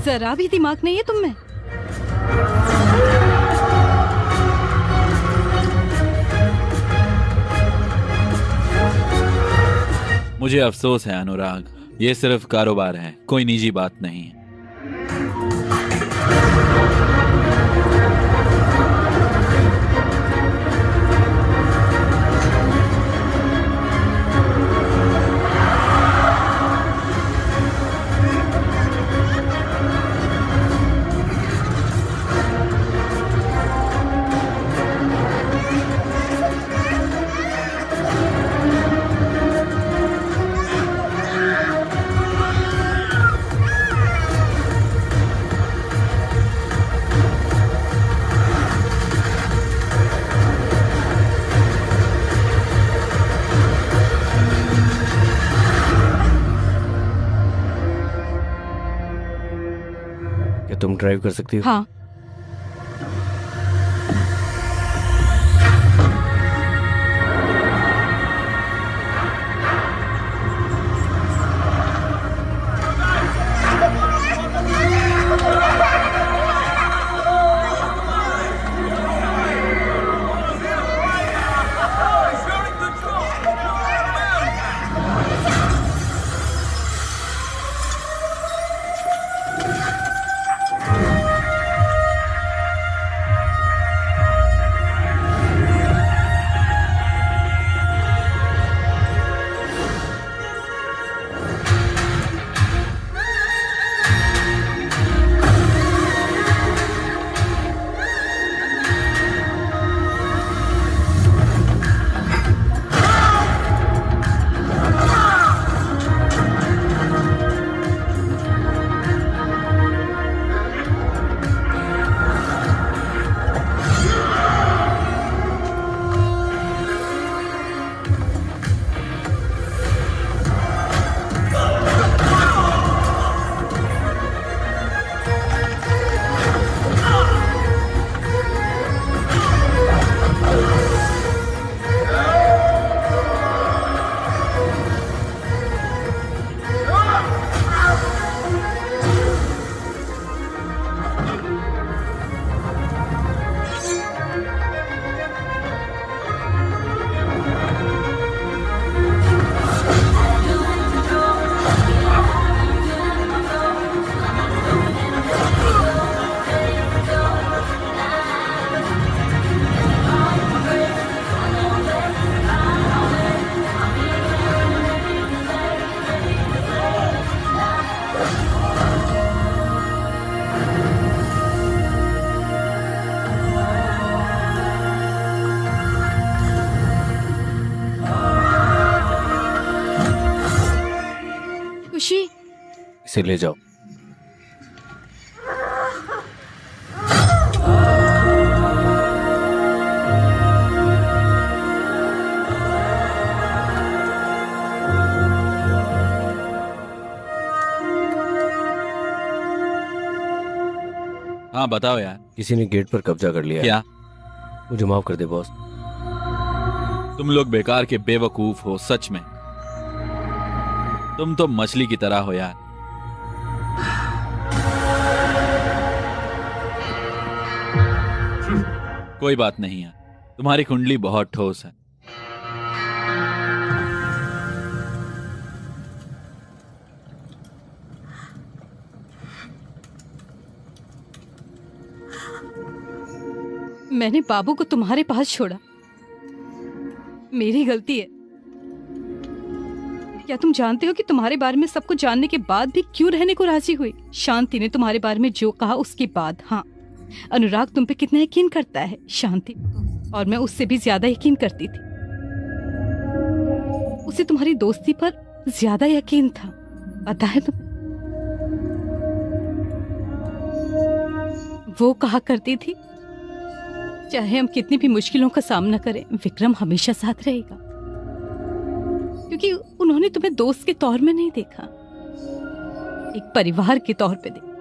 जरा भी दिमाग नहीं है तुम में। मुझे अफसोस है अनुराग, ये सिर्फ कारोबार है, कोई निजी बात नहीं है। क्या तुम ड्राइव कर सकती हो? हाँ। इसे ले जाओ। हाँ बताओ यार। किसी ने गेट पर कब्जा कर लिया है। क्या? मुझे माफ कर दे बॉस। तुम लोग बेकार के बेवकूफ हो सच में। तुम तो मछली की तरह हो यार। कोई बात नहीं यार, तुम्हारी कुंडली बहुत ठोस है। मैंने बाबू को तुम्हारे पास छोड़ा, मेरी गलती है। क्या तुम जानते हो कि तुम्हारे बारे में सब कुछ जानने के बाद भी क्यों रहने को राजी हुई? शांति ने तुम्हारे बारे में जो कहा उसके बाद। हाँ, अनुराग तुम पे कितना यकीन करता है शांति, और मैं उससे भी ज्यादा यकीन करती थी। उसे तुम्हारी दोस्ती पर ज्यादा यकीन था, पता है तुम्हें? वो कहा करती थी चाहे हम कितनी भी मुश्किलों का सामना करें, विक्रम हमेशा साथ रहेगा, क्योंकि उन्होंने तुम्हें दोस्त के तौर में नहीं देखा, एक परिवार के तौर पे देखा।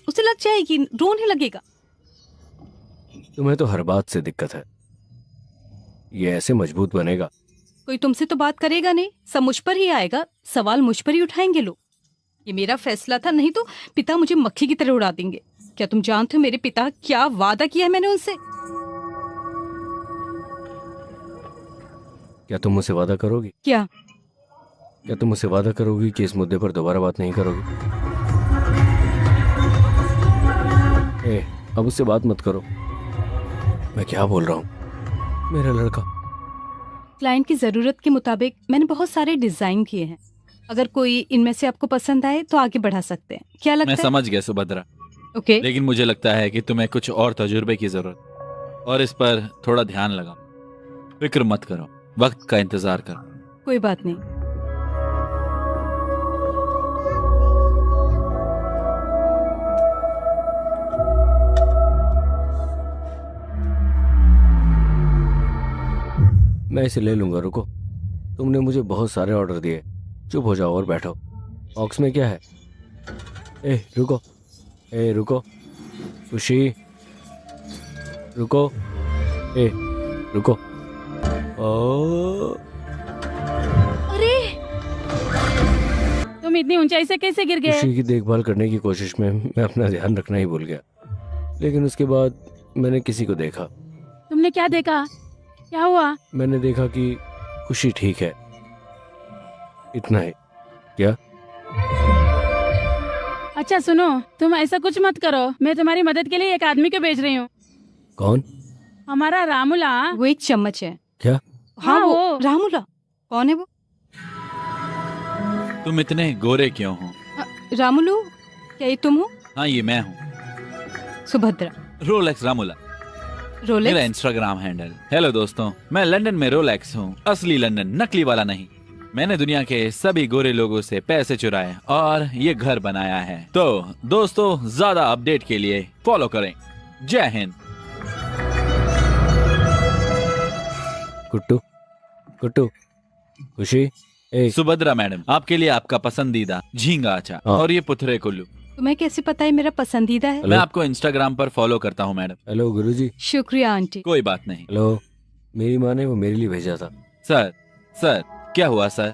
उसे लग जाएगी, रोने लगेगा। तुम्हें तो हर बात से दिक्कत है, ये ऐसे मजबूत बनेगा? कोई तुमसे तो बात करेगा नहीं, सब मुझ पर ही आएगा, सवाल मुझ पर ही उठाएंगे लोग। ये मेरा फैसला था, नहीं तो पिता मुझे मक्खी की तरह उड़ा देंगे। क्या तुम जानते हो मेरे पिता क्या वादा किया है मैंने उनसे? क्या तुम मुझसे वादा करोगी? क्या? क्या तुम मुझसे वादा करोगी कि इस मुद्दे पर दोबारा बात नहीं करोगी? अब उससे बात मत करो। मैं क्या बोल रहा हूँ? मेरा लड़का। क्लाइंट की जरूरत के मुताबिक मैंने बहुत सारे डिजाइन किए हैं, अगर कोई इनमें से आपको पसंद आए तो आगे बढ़ा सकते हैं। क्या लगता मैं है? समझ गया सुभद्रा, ओके। लेकिन मुझे लगता है कि तुम्हें कुछ और तजुर्बे की जरूरत, और इस पर थोड़ा ध्यान लगाओ। फिक्र मत करो, वक्त का इंतजार करो। कोई बात नहीं। मैं इसे ले लूंगा, रुको। तुमने मुझे बहुत सारे ऑर्डर दिए, चुप हो जाओ और बैठो। बॉक्स में क्या है? रुको, रुको, खुशी, रुको, रुको। अरे तुम इतनी ऊंचाई से कैसे गिर गए? खुशी की देखभाल करने की कोशिश में मैं अपना ध्यान रखना ही भूल गया, लेकिन उसके बाद मैंने किसी को देखा। तुमने क्या देखा? क्या हुआ? मैंने देखा कि खुशी ठीक है, इतना ही। क्या? अच्छा सुनो, तुम ऐसा कुछ मत करो, मैं तुम्हारी मदद के लिए एक आदमी को भेज रही हूँ। कौन? हमारा रामुला। वो एक चम्मच है। क्या? हाँ वो रामुला। कौन है वो? तुम इतने गोरे क्यों हो? रामुलू, क्या ये तुम हो? हाँ ये मैं हूँ, सुभद्रा। रोलेक्स रामुला मेरा रोलेक्स? Instagram handle. हेलो दोस्तों, मैं लंदन में रोलेक्स हूँ, असली लंदन, नकली वाला नहीं। मैंने दुनिया के सभी गोरे लोगों से पैसे चुराए और ये घर बनाया है। तो दोस्तों, ज्यादा अपडेट के लिए फॉलो करें। जय हिंद। कुट्टू, कुट्टू, खुशी, सुभद्रा मैडम, आपके लिए आपका पसंदीदा झींगा अचार और ये पुथरे कुल्लू। तुम्हें कैसे पता है मेरा पसंदीदा है? मैं आपको इंस्टाग्राम पर फॉलो करता हूँ मैडम। हेलो गुरुजी। शुक्रिया आंटी। कोई बात नहीं। हेलो, मेरी माँ ने वो मेरे लिए भेजा था। सर, सर क्या हुआ सर?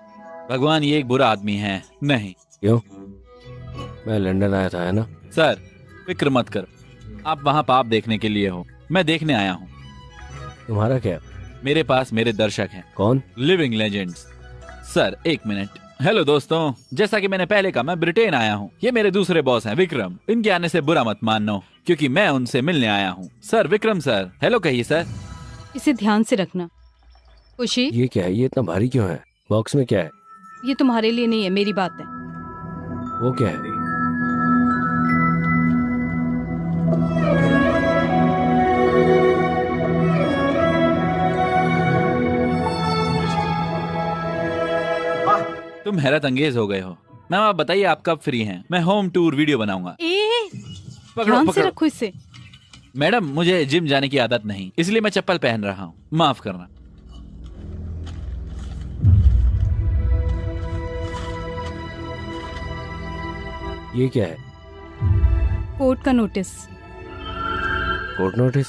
भगवान ये एक बुरा आदमी है। नहीं। क्यों? मैं लंदन आया था, है ना? सर फिक्र मत करो, आप वहाँ पाप देखने के लिए हो, मैं देखने आया हूँ। तुम्हारा क्या? मेरे पास मेरे दर्शक हैं। कौन? Living legends. सर एक मिनट। हेलो दोस्तों, जैसा कि मैंने पहले कहा, मैं ब्रिटेन आया हूँ। ये मेरे दूसरे बॉस हैं विक्रम। इनके आने से बुरा मत मानना, क्योंकि मैं उनसे मिलने आया हूँ। सर विक्रम सर, हेलो कहिए सर। इसे ध्यान से रखना। खुशी, ये क्या है? ये इतना भारी क्यों है? बॉक्स में क्या है? ये तुम्हारे लिए नहीं है, मेरी बात है। वो क्या है? तुम हैरत अंगेज हो गए हो। मैम आप बताइए आप कब फ्री हैं? मैं होम टूर वीडियो बनाऊंगा। पकड़ो ध्यान से पकड़ो। रखो इसे। मैडम मुझे जिम जाने की आदत नहीं, इसलिए मैं चप्पल पहन रहा हूँ, माफ करना। ये क्या है? कोर्ट का नोटिस। Court notice?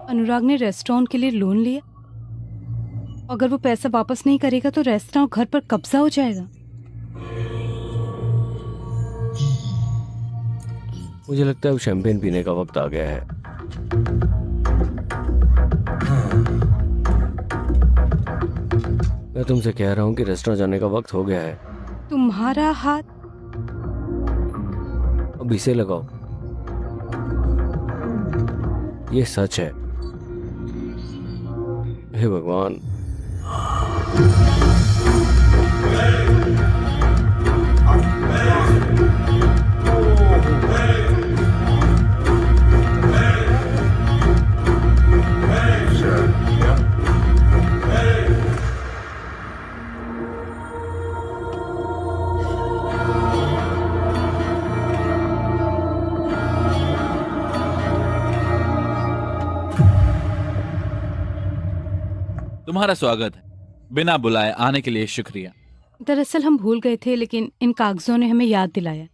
अनुराग ने रेस्टोरेंट के लिए लोन लिया। अगर वो पैसा वापस नहीं करेगा तो रेस्टोरेंट घर पर कब्जा हो जाएगा। मुझे लगता है अब शैंपेन पीने का वक्त आ गया है। मैं तुमसे कह रहा हूँ कि रेस्टोरेंट जाने का वक्त हो गया है। तुम्हारा हाथ। अब इसे लगाओ। ये सच है। हे भगवान। तुम्हारा स्वागत है। बिना बुलाए आने के लिए शुक्रिया। दरअसल हम भूल गए थे, लेकिन इन कागजों ने हमें याद दिलाया।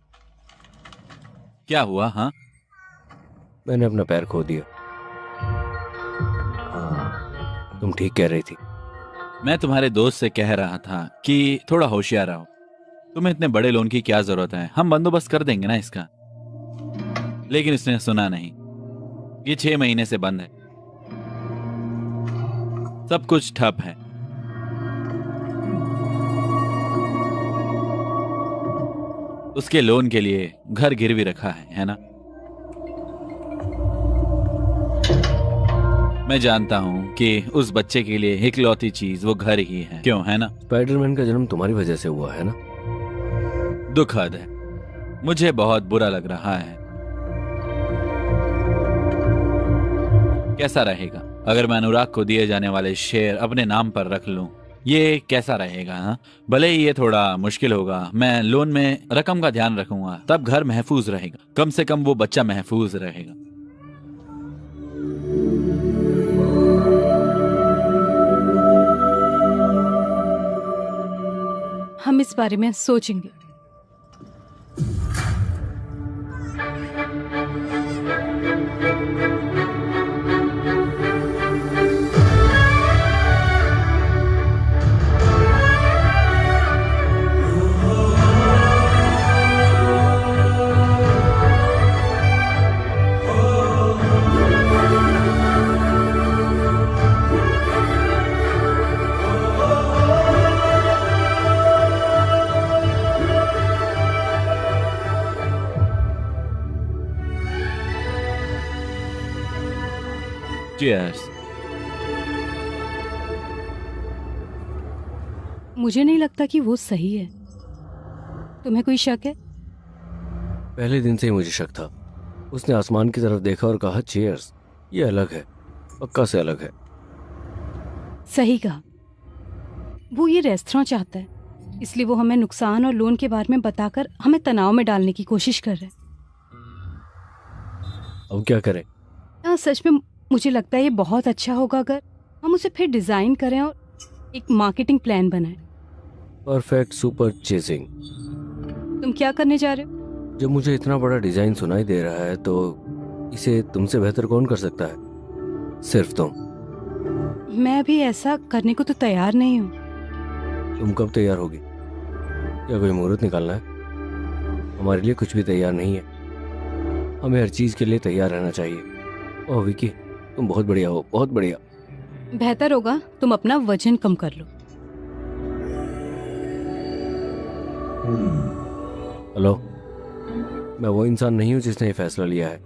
क्या हुआ? हाँ, मैंने अपना पैर खो दिया। तुम ठीक कह रही थी। मैं तुम्हारे दोस्त से कह रहा था कि थोड़ा होशियार रहो। तुम्हें इतने बड़े लोन की क्या जरूरत है, हम बंदोबस्त कर देंगे ना इसका। लेकिन इसने सुना नहीं। ये 6 महीने से बंद है, सब कुछ ठप है। उसके लोन के लिए घर गिरवी रखा है ना? मैं जानता हूं कि उस बच्चे के लिए इकलौती चीज वो घर ही है, क्यों, है ना? स्पाइडरमैन का जन्म तुम्हारी वजह से हुआ है ना? दुखद है, मुझे बहुत बुरा लग रहा है। कैसा रहेगा अगर मैं अनुराग को दिए जाने वाले शेयर अपने नाम पर रख लूं? ये कैसा रहेगा? हाँ, भले ही ये थोड़ा मुश्किल होगा। मैं लोन में रकम का ध्यान रखूंगा, तब घर महफूज रहेगा। कम से कम वो बच्चा महफूज रहेगा। हम इस बारे में सोचेंगे। Cheers. मुझे नहीं लगता कि वो सही है। तुम्हें कोई शक है? पहले दिन से ही मुझे शक था। उसने आसमान की तरफ देखा और कहा चीयर्स। ये अलग है, पक्का से अलग है। सही कहा। वो ये रेस्टोरेंट चाहता है, इसलिए वो हमें नुकसान और लोन के बारे में बताकर हमें तनाव में डालने की कोशिश कर रहा है। अब क्या करें? सच में मुझे लगता है ये बहुत अच्छा होगा अगर हम उसे फिर डिजाइन करें और एक मार्केटिंग प्लान बनाएं। Perfect super chasing. तुम क्या करने जा रहे हो? जब मुझे इतना बड़ा डिजाइन सुनाई दे रहा है तो इसे तुमसे बेहतर कौन कर सकता है? सिर्फ तुम। मैं अभी ऐसा करने को तो तैयार नहीं हूँ। तुम कब तैयार होगी? क्या कोई मुहूर्त निकालना है? हमारे लिए कुछ भी तैयार नहीं है। हमें हर चीज के लिए तैयार रहना चाहिए। ओह विकी, तुम बहुत बढ़िया हो, बहुत बढ़िया। बेहतर होगा तुम अपना वजन कम कर लो। हेलो, मैं वो इंसान नहीं हूँ जिसने ये फैसला लिया है।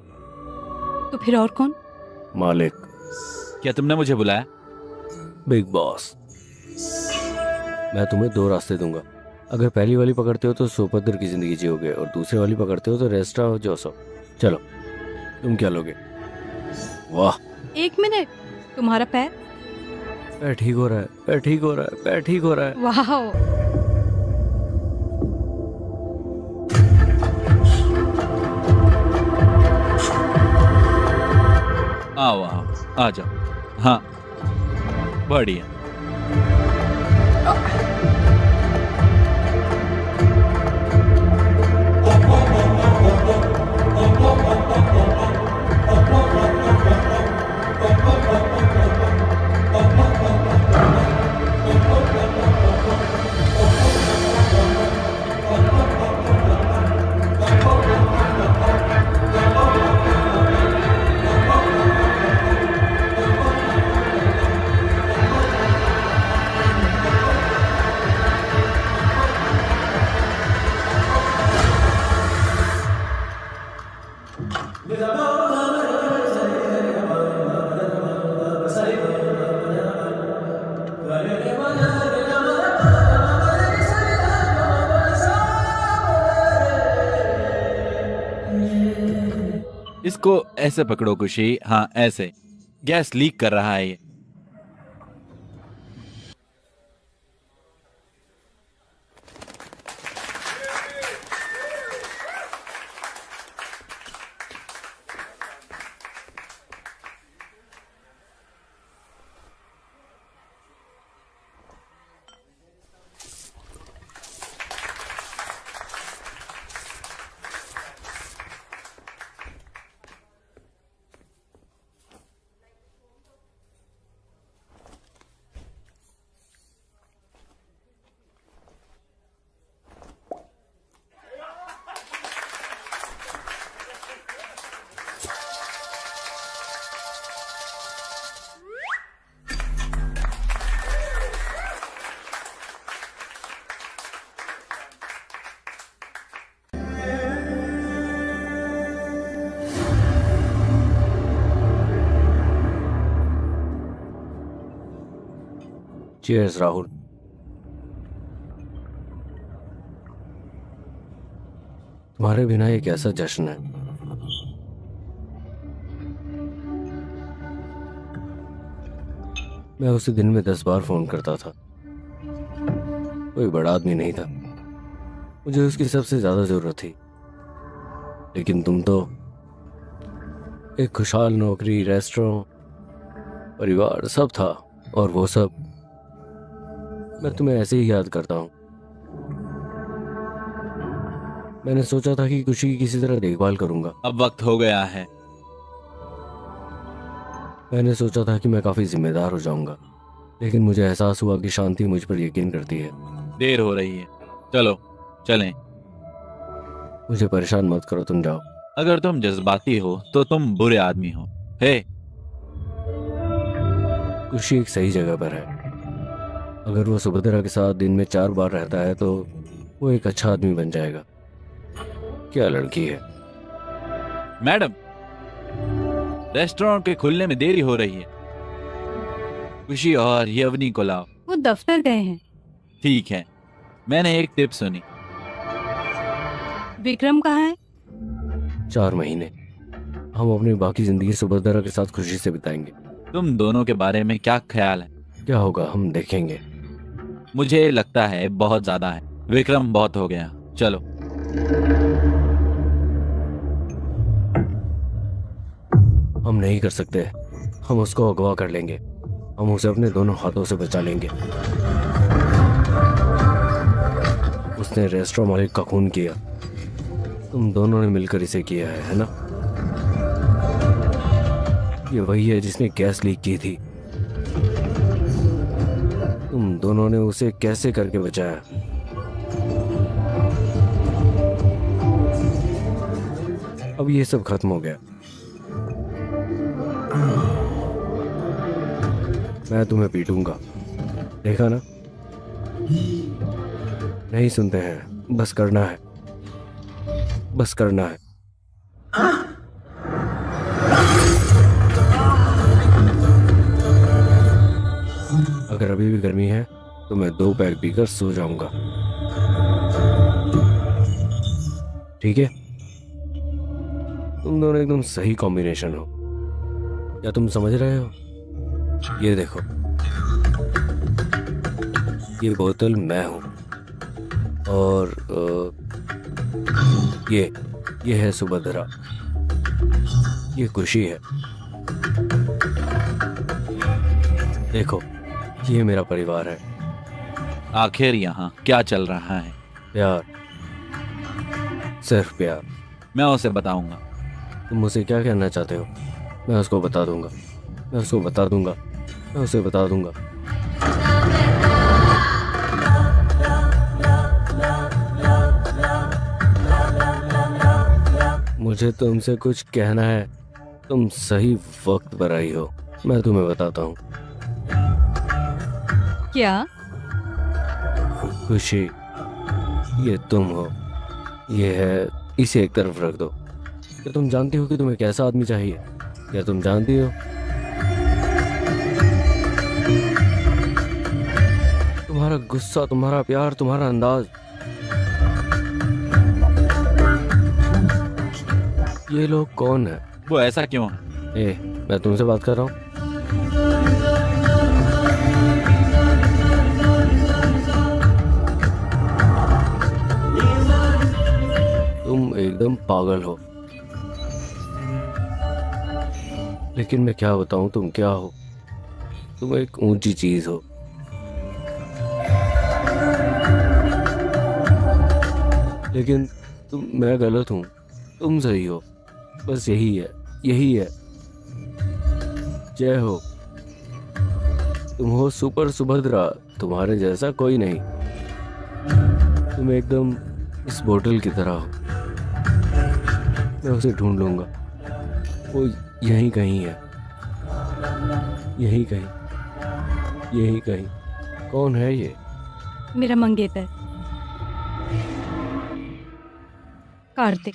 तो फिर और कौन? मालिक, क्या तुमने मुझे बुलाया? Big boss. मैं तुम्हें 2 रास्ते दूंगा। अगर पहली वाली पकड़ते हो तो सुभद्र की जिंदगी जियोगे और दूसरी वाली पकड़ते हो तो रेस्टा जोसफ। चलो, तुम क्या लोगे? वाह, 1 मिनट। तुम्हारा पैर? पैर ठीक हो रहा है, पैर ठीक हो रहा है, पैर ठीक हो रहा है। वाह, आओ आओ, आ जाओ। हाँ, बढ़िया। इसको ऐसे पकड़ो खुशी, हाँ ऐसे। गैस लीक कर रहा है ये। चीयर्स राहुल। तुम्हारे बिना एक ऐसा जश्न है। मैं उसे दिन में 10 बार फोन करता था। कोई बड़ा आदमी नहीं था, मुझे उसकी सबसे ज्यादा जरूरत थी। लेकिन तुम तो एक खुशहाल नौकरी, रेस्टोरेंट, परिवार सब था, और वो सब मैं तुम्हें ऐसे ही याद करता हूँ। मैंने सोचा था कि खुशी की किसी तरह देखभाल करूंगा। अब वक्त हो गया है। मैंने सोचा था कि मैं काफी जिम्मेदार हो जाऊंगा, लेकिन मुझे एहसास हुआ कि शांति मुझ पर यकीन करती है। देर हो रही है, चलो चलें। मुझे परेशान मत करो, तुम जाओ। अगर तुम जज्बाती हो तो तुम बुरे आदमी हो। हे, खुशी एक सही जगह पर है। अगर वो सुभद्रा के साथ दिन में 4 बार रहता है तो वो एक अच्छा आदमी बन जाएगा। क्या लड़की है। मैडम, रेस्टोरेंट के खुलने में देरी हो रही है। खुशी और यवनी को लाओ। वो दफ्तर गए हैं। ठीक है, मैंने एक टिप सुनी। विक्रम कहाँ है? 4 महीने हम अपनी बाकी जिंदगी सुभद्रा के साथ खुशी से बिताएंगे। तुम दोनों के बारे में क्या ख्याल है? क्या होगा हम देखेंगे। मुझे लगता है बहुत ज्यादा है। विक्रम, बहुत हो गया, चलो। हम नहीं कर सकते। हम उसको अगवा कर लेंगे। हम उसे अपने दोनों हाथों से बचा लेंगे। उसने रेस्टोरेंट मालिक का खून किया। तुम दोनों ने मिलकर इसे किया है ना? ये वही है जिसने गैस लीक की थी। तुम दोनों ने उसे कैसे करके बचाया? अब ये सब खत्म हो गया। मैं तुम्हें पीटूंगा, देखा ना? नहीं सुनते हैं। बस करना है, बस करना है। अगर अभी भी गर्मी है तो मैं 2 पैक पीकर सो जाऊंगा। ठीक है? तुम दोनों एकदम सही कॉम्बिनेशन हो। क्या तुम समझ रहे हो? ये देखो। ये बोतल मैं हूँ और ये है सुभद्रा, ये खुशी है। देखो, ये मेरा परिवार है। आखिर यहाँ क्या चल रहा है? प्यार, सिर्फ प्यार। मैं उसे बताऊंगा। तुम मुझसे क्या कहना चाहते हो? मैं उसको बता दूंगा, मैं उसको बता दूंगा, मैं उसे बता दूंगा। मुझे तुमसे कुछ कहना है। तुम सही वक्त पर आई हो। मैं तुम्हें बताता हूँ। क्या? खुशी, ये तुम हो। ये है, इसे एक तरफ रख दो। क्या तुम जानती हो कि तुम्हें कैसा आदमी चाहिए? क्या तुम जानती हो? तुम्हारा गुस्सा, तुम्हारा प्यार, तुम्हारा अंदाज, ये लोग कौन है? वो ऐसा क्यों है? मैं तुमसे बात कर रहा हूँ। तुम एकदम पागल हो। लेकिन मैं क्या बताऊं, तुम क्या हो? तुम एक ऊंची चीज हो। लेकिन मैं गलत हूं, तुम सही हो। बस यही है, यही है। जय हो। तुम हो सुपर सुभद्रा, तुम्हारे जैसा कोई नहीं। तुम एकदम इस बोतल की तरह हो। मैं उसे ढूंढ लूंगा। वो यहीं कहीं है, यहीं कहीं, यहीं कहीं। कौन है ये? मेरा मंगेतर कार्तिक।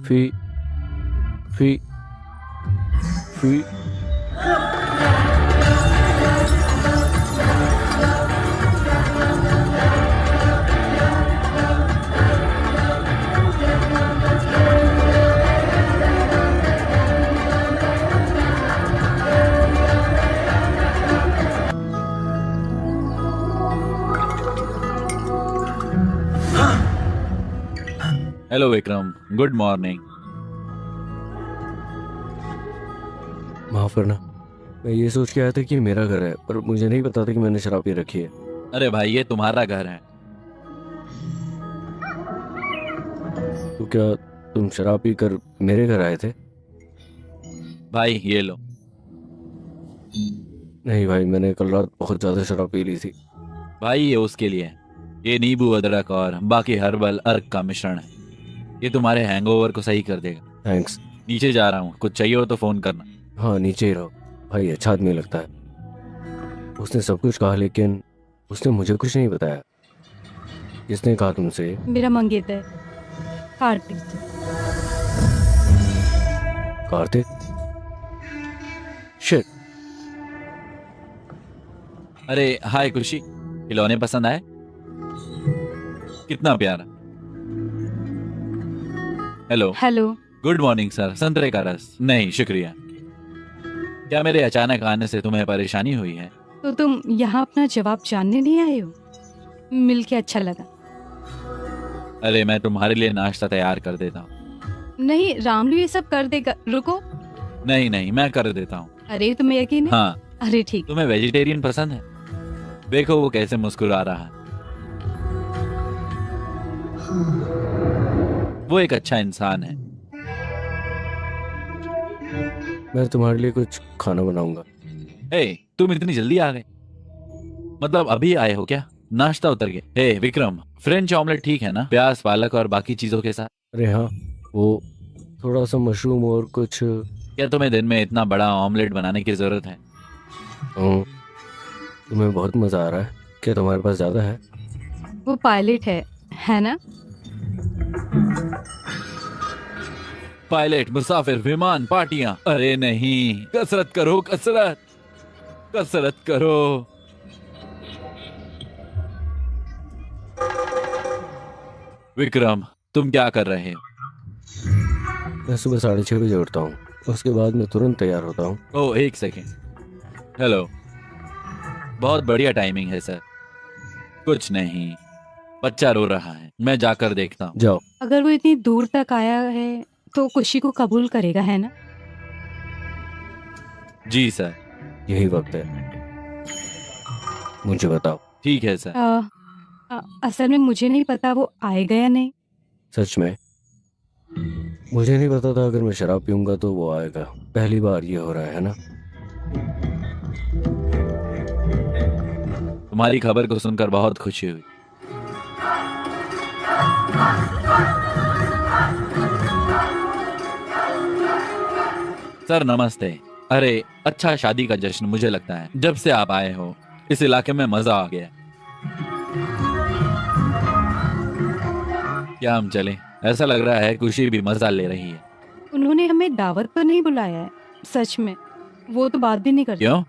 फी फी फी हेलो विक्रम, गुड मॉर्निंग। माफ करना, मैं ये सोच के आया था कि मेरा घर है, पर मुझे नहीं पता था कि मैंने शराब पी रखी है। अरे भाई, ये तुम्हारा घर है। तो क्या तुम शराब पी कर मेरे घर आए थे? भाई ये लो। नहीं भाई, मैंने कल रात बहुत ज्यादा शराब पी ली थी। भाई ये उसके लिए है। ये नींबू, अदरक और बाकी हर्बल अर्क का मिश्रण है। ये तुम्हारे हैंगओवर को सही कर देगा। थैंक्स। नीचे जा रहा हूँ, कुछ चाहिए हो तो फोन करना। हाँ, नीचे ही रहो। भाई अच्छा आदमी लगता है। उसने सब कुछ कहा, लेकिन उसने मुझे कुछ नहीं बताया। किसने कहा तुमसे? मेरा मंगेतर कार्तिक। कार्तिक? शिट। अरे हाय खुशी, खिलौने पसंद आए? कितना प्यारा। Hello. Hello. Good morning sir. संतरे का रस? नहीं शुक्रिया। क्या मेरे अचानक आने से तुम्हें परेशानी हुई है? तो तुम यहाँ अपना जवाब जानने नहीं आए हो? मिलके अच्छा लगा। अरे मैं तुम्हारे लिए नाश्ता तैयार कर देता हूँ। नहीं, रामलू ये सब कर देगा। रुको। नहीं नहीं, मैं कर देता हूँ। अरे तुम्हें यकीन है? हाँ। अरे ठीक। तुम्हें वेजिटेरियन पसंद है? देखो वो कैसे मुस्कुरा रहा है। वो एक अच्छा इंसान है। मैं तुम्हारे लिए कुछ खाना बनाऊंगा। हे, तुम इतनी जल्दी आ गए? मतलब अभी आए हो क्या? नाश्ता उतर गया। हे विक्रम, फ्रेंच ऑमलेट ठीक है ना? प्याज, पालक और बाकी चीजों के साथ। अरे हाँ, वो थोड़ा सा मशरूम और कुछ। क्या तुम्हें दिन में इतना बड़ा ऑमलेट बनाने की जरूरत है? तुम्हें बहुत मजा आ रहा है। क्या तुम्हारे पास ज्यादा है? वो पायलट है ना? पायलट, मुसाफिर, विमान, पार्टियां। अरे नहीं, कसरत करो, कसरत कसरत करो। विक्रम, तुम क्या कर रहे हो? मैं सुबह 6:30 बजे उठता हूँ, उसके बाद मैं तुरंत तैयार होता हूँ। ओह, एक सेकेंड। हेलो, बहुत बढ़िया टाइमिंग है सर। कुछ नहीं, बच्चा रो रहा है, मैं जाकर देखता हूँ। जाओ। अगर वो इतनी दूर तक आया है तो खुशी को कबूल करेगा, है ना? जी सर। यही वक्त है, मुझे बताओ। ठीक है सर। असल में मुझे नहीं पता वो आएगा या नहीं। सच में मुझे नहीं पता था, अगर मैं शराब पीऊंगा तो वो आएगा। पहली बार ये हो रहा है ना? तुम्हारी खबर को सुनकर बहुत खुशी हुई। सर नमस्ते। अरे अच्छा, शादी का जश्न। मुझे लगता है जब से आप आए हो इस इलाके में मजा आ गया। क्या हम चलें? ऐसा लग रहा है खुशी भी मजा ले रही है। उन्होंने हमें दावत पर नहीं बुलाया है। सच में वो तो बात भी नहीं करते। क्यों?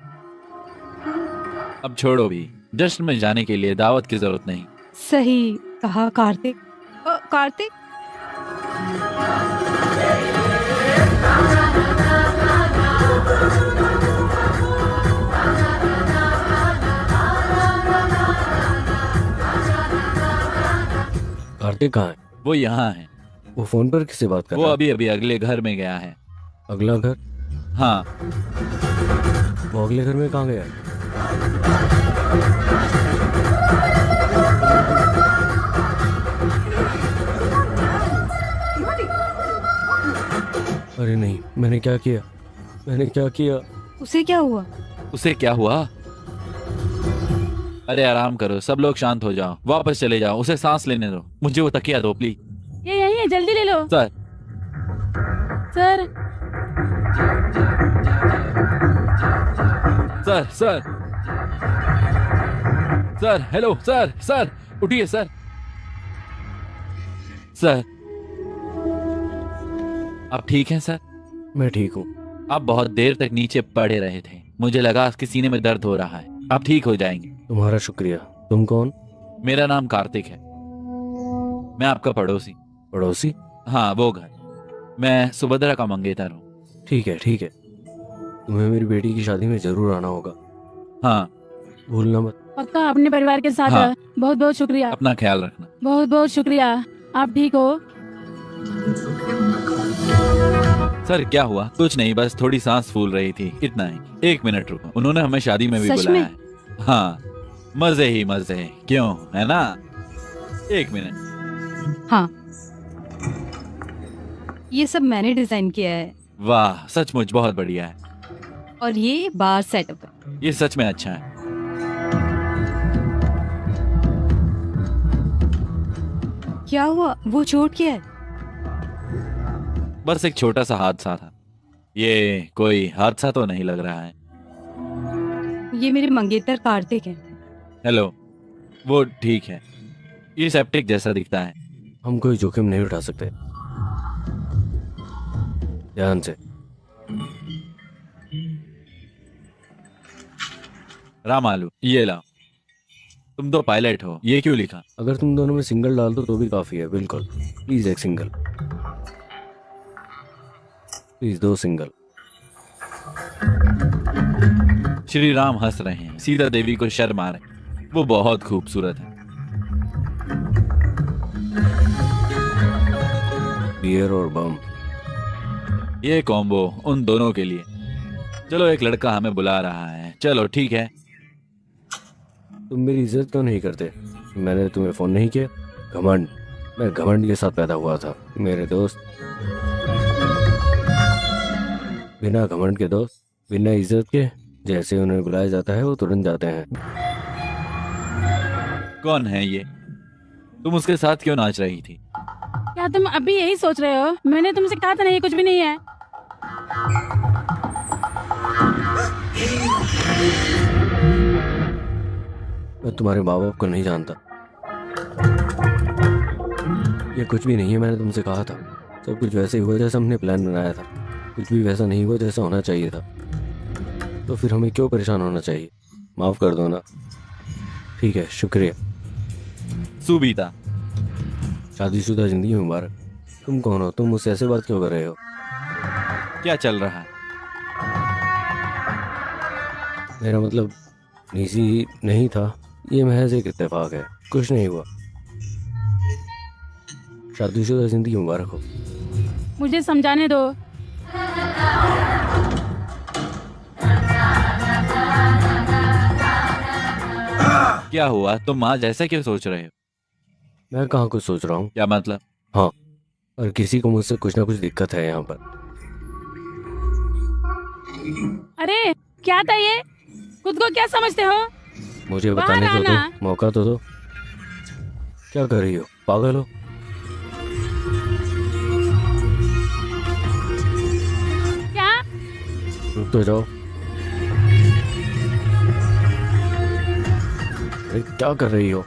अब छोड़ो भी, जश्न में जाने के लिए दावत की जरूरत नहीं। सही कहा कार्तिक। कार्तिक, कार्तिक कहाँ है? वो यहाँ है। वो फोन पर किससे बात कर वो रहा है? अभी अभी अगले घर में गया है। अगला घर? हाँ। वो अगले घर में कहाँ गया है? अरे नहीं, मैंने क्या किया? मैंने क्या किया? उसे क्या हुआ? उसे क्या हुआ? अरे आराम करो, सब लोग शांत हो जाओ, वापस चले जाओ, उसे सांस लेने दो। मुझे वो तकिया दो प्लीज। ये यही है, जल्दी ले लो। Sir. Sir sir sir sir, hello sir. Sir उठिए सर। सर आप ठीक हैं सर? मैं ठीक हूँ। आप बहुत देर तक नीचे पड़े रहे थे, मुझे लगा आपके सीने में दर्द हो रहा है। आप ठीक हो जाएंगे। तुम्हारा शुक्रिया। तुम कौन? मेरा नाम कार्तिक है, मैं आपका पड़ोसी। पड़ोसी? हाँ, वो घर। मैं सुभद्रा का मंगेतर हूँ। ठीक है ठीक है, तुम्हें मेरी बेटी की शादी में जरूर आना होगा। हाँ, भूलना मत। पक्का, अपने परिवार के साथ। हाँ। बहुत बहुत शुक्रिया। अपना ख्याल रखना। बहुत बहुत शुक्रिया। आप ठीक हो? सर क्या हुआ? कुछ नहीं, बस थोड़ी सांस फूल रही थी, इतना ही। 1 मिनट रुको, उन्होंने हमें शादी में भी सच बुलाया में? है। हाँ, मजे ही मजे, क्यों, है ना? 1 मिनट। हाँ, ये सब मैंने डिजाइन किया है वाह, सचमुच बहुत बढ़िया है। और ये बार सेटअप है। ये सच में अच्छा है। क्या हुआ? वो चोट क्या है? बस एक छोटा सा हादसा था। ये कोई हादसा तो नहीं लग रहा है। ये मेरे मंगेतर कार्तिक है। हेलो, वो ठीक है, ये सेप्टिक जैसा दिखता है। हम कोई जोखिम नहीं उठा सकते। ध्यान से। राम आलू, ये लाओ। तुम तो पायलट हो, ये क्यों लिखा? अगर तुम दोनों में सिंगल डाल दो तो भी काफी है। बिल्कुल, प्लीज एक single, please 2 single. Shri Ram हंस रहे हैं, सीता देवी को शर्म आ रही, वो बहुत खूबसूरत है। बियर और बम, ये कॉम्बो उन दोनों के लिए। चलो, एक लड़का हमें बुला रहा है। चलो ठीक है। तुम मेरी इज्जत क्यों नहीं करते? मैंने तुम्हें फोन नहीं किया? घमंड, मैं घमंड के साथ पैदा हुआ था मेरे दोस्त। बिना घमंड के दोस्त, बिना इज्जत के, जैसे उन्हें बुलाया जाता है वो तुरंत जाते हैं। कौन है ये? तुम उसके साथ क्यों नाच रही थी? क्या तुम अभी यही सोच रहे हो? मैंने तुमसे कहा था ना, ये कुछ भी नहीं है। मैं तुम्हारे माँ बाप को नहीं जानता। ये कुछ भी नहीं है, मैंने तुमसे कहा था। सब कुछ वैसे ही हुआ जैसा हमने प्लान बनाया था। कुछ भी वैसा नहीं हुआ जैसा होना चाहिए था। तो फिर हमें क्यों परेशान होना चाहिए? माफ़ कर दो ना। ठीक है, शुक्रिया। सुबीता, शादीशुदा जिंदगी मुबारक। तुम कौन हो? तुम मुझसे ऐसे बात क्यों कर रहे हो? क्या चल रहा है? मेरा मतलब निजी नहीं था, ये महज एक इत्तेफाक है, कुछ नहीं हुआ। शादीशुदा जिंदगी मुबारक हो। मुझे समझाने दो। क्या हुआ? तुम आज ऐसा क्यों सोच रहे हो? मैं कहाँ कुछ सोच रहा हूँ। क्या मतलब? हाँ, और किसी को मुझसे कुछ ना कुछ दिक्कत है यहाँ पर। अरे क्या था ये? खुद को क्या समझते हो? मुझे बाहर बताने तो आना। दो, मौका तो दो। क्या कर रही हो? पागल हो? क्या? रुक तो जाओ। अरे क्या कर रही हो?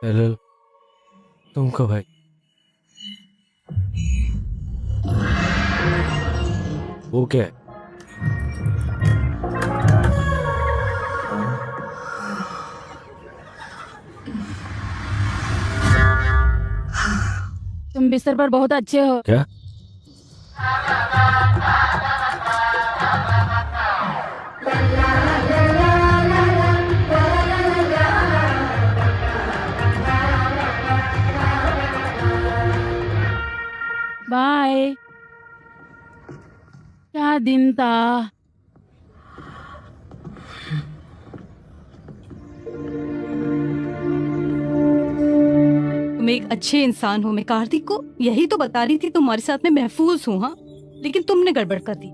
हेलो, तुम कब भाई? वो क्या है? तुम बिस्तर पर बहुत अच्छे हो। क्या? बाय। क्या दिन था। तुम एक अच्छे इंसान हो। मैं कार्तिक को यही तो बता रही थी, तुम्हारे साथ में महफूज हूँ। हाँ, लेकिन तुमने गड़बड़ कर दी।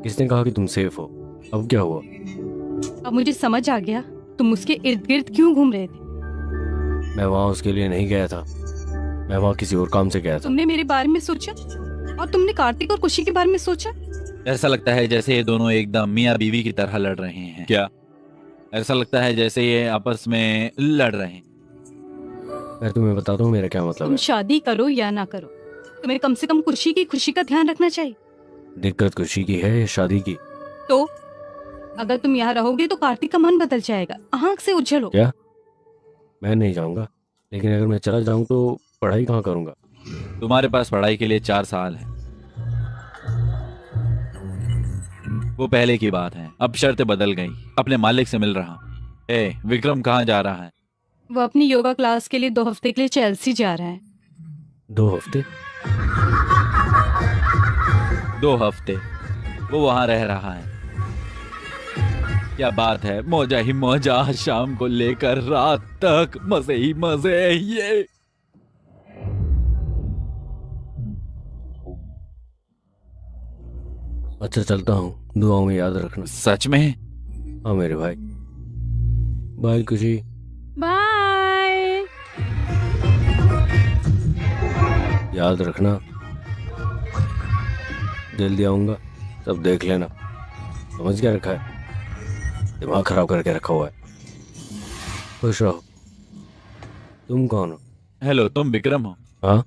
किसने कहा कि तुम सेफ हो? अब क्या हुआ? अब मुझे समझ आ गया तुम उसके इर्द गिर्द क्यों घूम रहे थे। मैं वहाँ उसके लिए नहीं गया था, मैं वहाँ किसी और काम से गया था। तुमने मेरे बारे में सोचा और तुमने कार्तिक और खुशी के बारे में सोचा। ऐसा लगता है जैसे ये दोनों एकदम मियाँ बीवी की तरह लड़ रहे हैं। क्या? ऐसा लगता है जैसे ये आपस में लड़ रहे हैं। मैं तुम्हें बताता हूँ मेरा क्या मतलब तुम है। शादी करो या ना करो, तुम्हें कम से कम खुशी की खुशी का ध्यान रखना चाहिए। दिक्कत खुशी की है या शादी की? तो अगर तुम यहाँ रहोगे तो कार्तिक का मन बदल जाएगा। आंख से उछलो। क्या? मैं नहीं जाऊंगा, लेकिन अगर मैं चला जाऊं तो पढ़ाई कहाँ करूंगा? तुम्हारे पास पढ़ाई के लिए 4 साल है। वो पहले की बात है, अब शर्तें बदल गई। अपने मालिक से मिल रहा। विक्रम कहाँ जा रहा है? वो अपनी योगा क्लास के लिए 2 हफ्ते के लिए चेल्सी जा रहा है। 2 हफ्ते? 2 हफ्ते वो वहां रह रहा है। क्या बात है, मौजा ही मौजा, शाम को लेकर रात तक मजे ही मजे। ये अच्छा चलता हूँ, दुआओं में याद रखना। सच में? हाँ मेरे भाई। बाय खुशी। बाय। याद रखना, जल्दी आऊंगा, सब देख लेना। समझ क्या रखा है? दिमाग खराब करके रखा हुआ है। खुश रहो। तुम कौन हो? हेलो, तुम विक्रम हो? हाँ,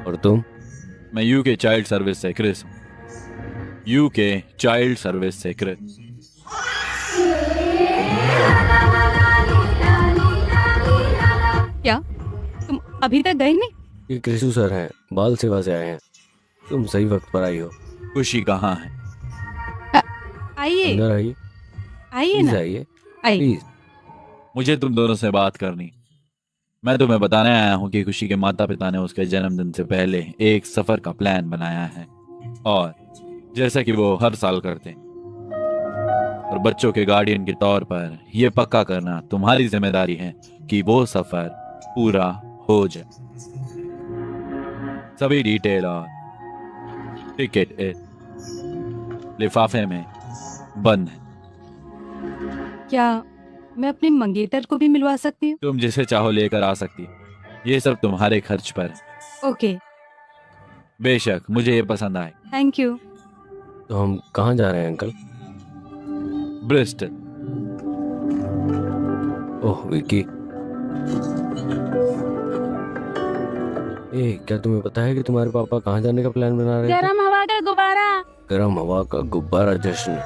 और तुम? मैं यूके चाइल्ड सर्विस से क्रिस हूँ। यूके चाइल्ड सर्विस से क्रिस। क्या तुम अभी तक गए नहीं? ये कृषि सर हैं, बाल सेवा से आए हैं। तुम सही वक्त पर आई हो। खुशी कहाँ है? आइए अंदर आइए, आइए प्लीज ना, आइए, आइए। प्लीज। मुझे तुम दोनों से बात करनी। मैं तुम्हें बताने आया हूँ कि खुशी के माता पिता ने उसके जन्मदिन से पहले एक सफर का प्लान बनाया है, और जैसा कि वो हर साल करते हैं, और बच्चों के गार्डियन के तौर पर यह पक्का करना तुम्हारी जिम्मेदारी है कि वो सफर पूरा हो जाए। सभी डिटेल और टिकट लिफाफे में बंद है। क्या मैं अपने मंगेतर को भी मिलवा सकती हूँ? तुम जिसे चाहो लेकर आ सकती हो। ये सब तुम्हारे खर्च पर है। ओके, बेशक मुझे ये पसंद आए। Thank you. तो हम कहाँ जा रहे हैं अंकल? ब्रिस्टल। ओह विकी, क्या तुम्हें पता है कि तुम्हारे पापा कहाँ जाने का प्लान बना रहे थे? गरम हवा का गुब्बारा। गर्म हवा का गुब्बारा जश्न।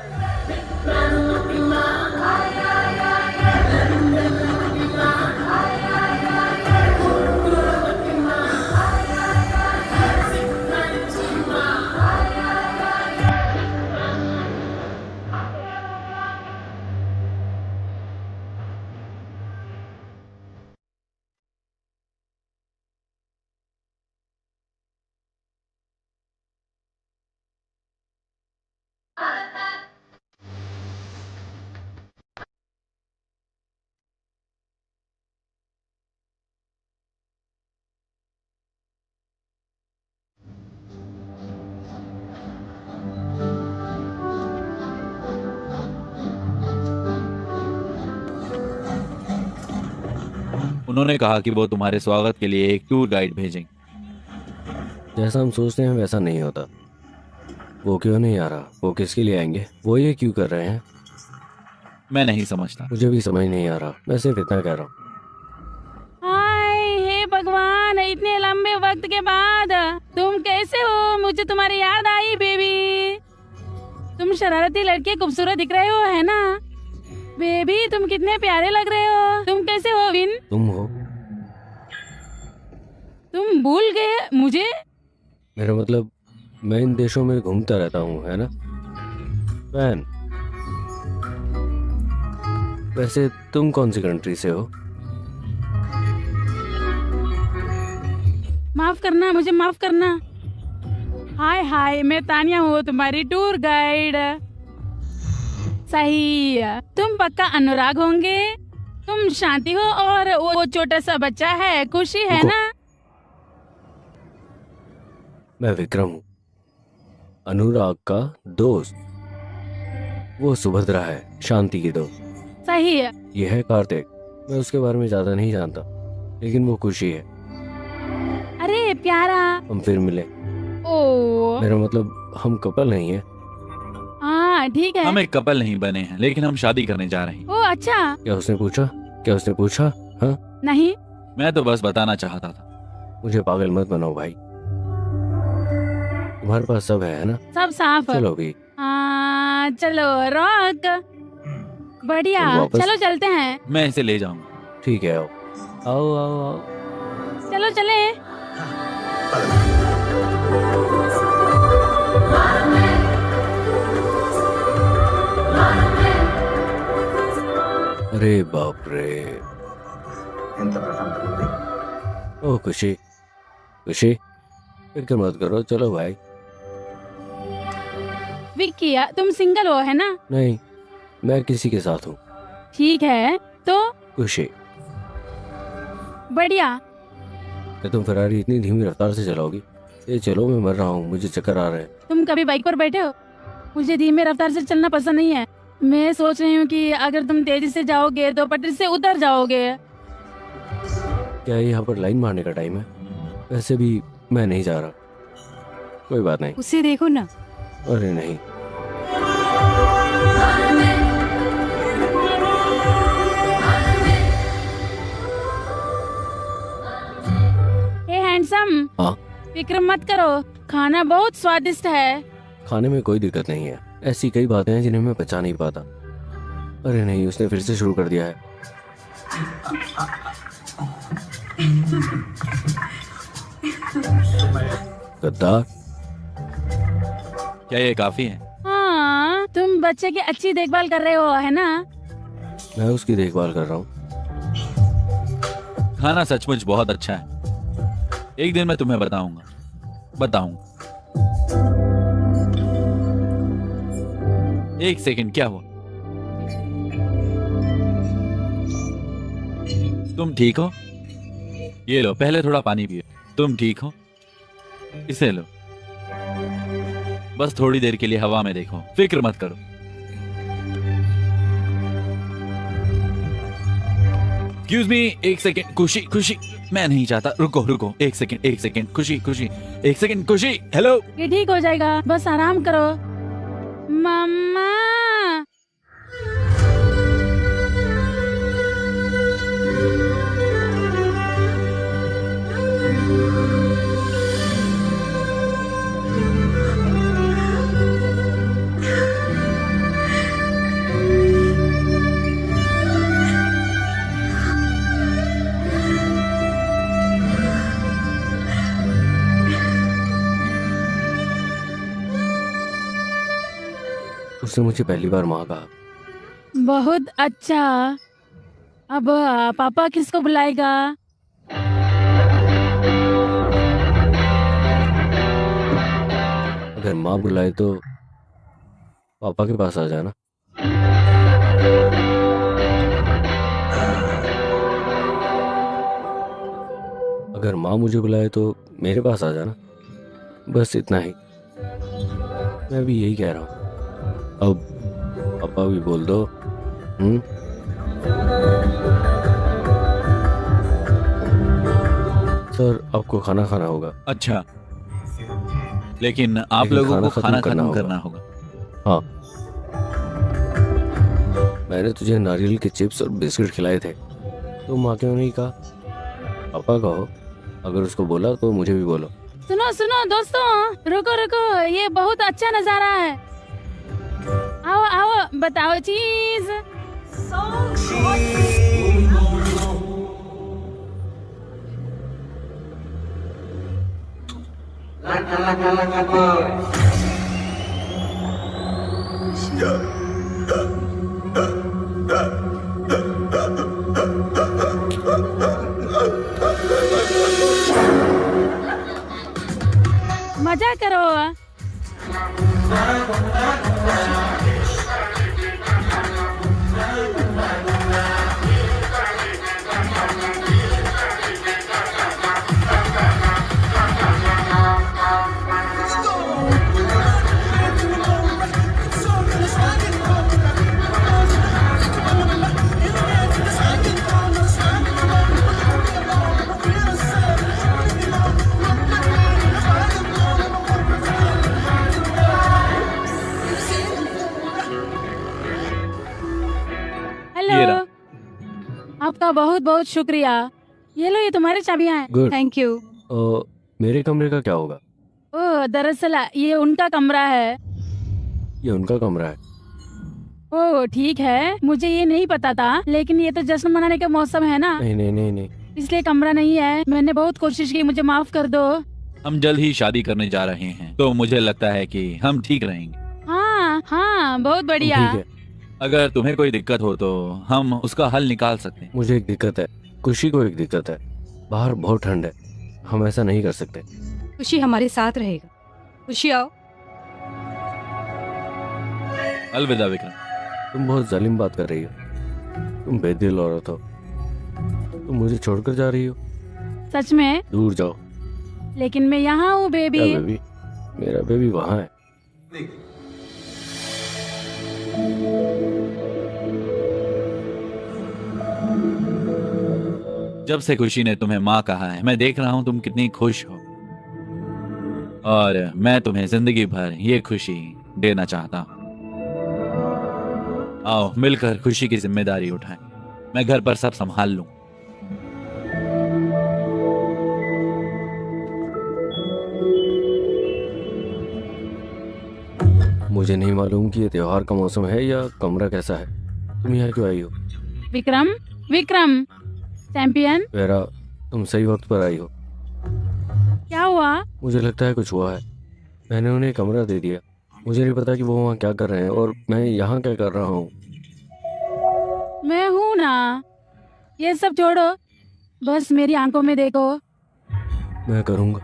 उन्होंने कहा कि वो तुम्हारे स्वागत के लिए एक टूर गाइड भेजेंगे। जैसा हम सोचते हैं वैसा नहीं होता। वो क्यों नहीं आ रहा? वो किसके लिए आएंगे? वो ये क्यों कर रहे हैं? मैं नहीं समझता। मुझे भी समझ नहीं आ रहा। मैं सिर्फ इतना कह रहा हूँ। हाय हे भगवान, इतने लंबे वक्त के बाद तुम कैसे हो? मुझे तुम्हारी याद आई बेबी। तुम शरारती लड़के खूबसूरत दिख रहे हो, है ना? बेबी तुम कितने प्यारे लग रहे हो। तुम कैसे हो विन? तुम हो? तुम भूल गए मुझे? मेरा मतलब मैं इन देशों में घूमता रहता हूँ, है ना वैन? वैसे तुम कौन सी कंट्री से हो? माफ करना, मुझे माफ करना। हाय हाय, मैं तानिया हूँ, तुम्हारी टूर गाइड। सही, तुम पक्का अनुराग होंगे। तुम शांति हो और वो छोटा सा बच्चा है खुशी, है ना? मैं विक्रम हूँ, अनुराग का दोस्त। वो सुभद्रा है, शांति की दोस्त। सही है। ये है कार्तिक। मैं उसके बारे में ज्यादा नहीं जानता, लेकिन वो खुशी है। अरे प्यारा। हम फिर मिले। ओ मेरा मतलब हम कपल नहीं है। हाँ ठीक है। हम एक कपल नहीं बने हैं, लेकिन हम शादी करने जा रहे हैं। ओ अच्छा। क्या उसने पूछा? क्या उसने पूछा? हाँ, नहीं। मैं तो बस बताना चाहता था। मुझे पागल मत बनाओ भाई। तुम्हारे पास सब है ना? सब साफ। चलो भी। हाँ चलो रॉक। बढ़िया, तुम वापस- चलो चलते हैं। मैं इसे ले जाऊंगा। ठीक है, आओ आओ आओ आओ। चलो चले। अरे बाप रे। ओ खुशी, खुशी फिक्र मत करो, चलो भाई। विक्की तुम सिंगल हो, है ना? नहीं, मैं किसी के साथ हूँ। ठीक है तो खुशी, बढ़िया। क्या तुम फरारी इतनी धीमी रफ्तार से चलाओगी? ये चलो, मैं मर रहा हूँ, मुझे चक्कर आ रहे हैं। तुम कभी बाइक पर बैठे हो? मुझे धीमे रफ्तार से चलना पसंद नहीं है। मैं सोच रही हूँ कि अगर तुम तेजी से जाओगे तो पटरी से उतर जाओगे। क्या यहाँ पर लाइन मारने का टाइम है? वैसे भी मैं नहीं जा रहा। कोई बात नहीं। उसे देखो ना। अरे नहीं। हे हैंडसम। हाँ? फिक्र मत करो, खाना बहुत स्वादिष्ट है। खाने में कोई दिक्कत नहीं है। ऐसी कई बातें हैं जिन्हें मैं बचा नहीं पाता। अरे नहीं, उसने फिर से शुरू कर दिया है। गद्दार। क्या ये काफी है? हाँ, तुम बच्चे की अच्छी देखभाल कर रहे हो, है ना? मैं उसकी देखभाल कर रहा हूँ। खाना सचमुच बहुत अच्छा है। एक दिन मैं तुम्हें बताऊंगा। एक सेकंड, क्या हुआ? तुम ठीक हो? ये लो, पहले थोड़ा पानी पियो। तुम ठीक हो? इसे लो। बस थोड़ी देर के लिए हवा में देखो, फिक्र मत करो। एक्सक्यूज मी, एक सेकेंड। खुशी खुशी, मैं नहीं चाहता। रुको रुको, एक सेकेंड। खुशी खुशी, एक सेकेंड। खुशी, हेलो। ये ठीक हो जाएगा, बस आराम करो। मम्मा, उसने मुझे पहली बार माँ कहा। बहुत अच्छा। अब पापा किसको बुलाएगा? अगर माँ बुलाए तो पापा के पास आ जाना। अगर माँ मुझे बुलाए तो मेरे पास आ जाना। बस इतना ही, मैं भी यही कह रहा हूँ। अब पापा भी बोल दो। सर, आपको खाना खाना होगा। अच्छा, लेकिन आप लेकिन लोगों को खत्म खाना खत्म करना होगा। हाँ, मैंने तुझे नारियल के चिप्स और बिस्किट खिलाए थे, तो माँ क्यों नहीं कहा? पापा कहो। अगर उसको बोला तो मुझे भी बोलो। सुनो सुनो दोस्तों, रुको रुको, ये बहुत अच्छा नजारा है। आओ आओ, बताओ चीज। मजा करो। ये रहा। आपका बहुत बहुत शुक्रिया। ये लो, ये तुम्हारी चाबियां हैं। गुड। Thank you. मेरे कमरे का क्या होगा? ओह, दरअसल ये उनका कमरा है। ये उनका कमरा है। ओह ठीक है, मुझे ये नहीं पता था, लेकिन ये तो जश्न मनाने का मौसम है ना, नहीं नहीं नहीं नहीं, इसलिए कमरा नहीं है। मैंने बहुत कोशिश की, मुझे माफ कर दो। हम जल्द ही शादी करने जा रहे हैं, तो मुझे लगता है कि हम ठीक रहेंगे। हाँ हाँ, बहुत बढ़िया। ठीक है। अगर तुम्हें कोई दिक्कत हो तो हम उसका हल निकाल सकते हैं। मुझे एक दिक्कत है, खुशी को एक दिक्कत है। बाहर बहुत ठंड है, हम ऐसा नहीं कर सकते। खुशी हमारे साथ रहेगा। खुशी आओ। अलविदा विक्रम। तुम बहुत जालिम बात कर रही हो। तुम बेदिल औरत हो। तुम मुझे छोड़कर जा रही हो। सच में? दूर जाओ। लेकिन मैं यहाँ हूँ क्या बेबी। बेबी? मेरा बेबी वहाँ है। जब से खुशी ने तुम्हें माँ कहा है, मैं देख रहा हूँ तुम कितनी खुश हो, और मैं तुम्हें जिंदगी भर ये खुशी देना चाहता हूँ। आओ मिलकर खुशी की जिम्मेदारी उठाएं। मैं घर पर सब संभाल लूं। मुझे नहीं मालूम कि ये त्योहार का मौसम है या कमरा कैसा है। तुम यहाँ क्यों आई हो? विक्रम, विक्रम चैंपियन, वेरा, तुम सही वक्त पर आई हो। क्या हुआ? मुझे लगता है कुछ हुआ है। मैंने उन्हें कमरा दे दिया। मुझे नहीं पता कि वो वहाँ क्या कर रहे हैं और मैं यहाँ क्या कर रहा हूँ। मैं हूँ ना। ये सब छोड़ो, बस मेरी आंखों में देखो। मैं करूँगा।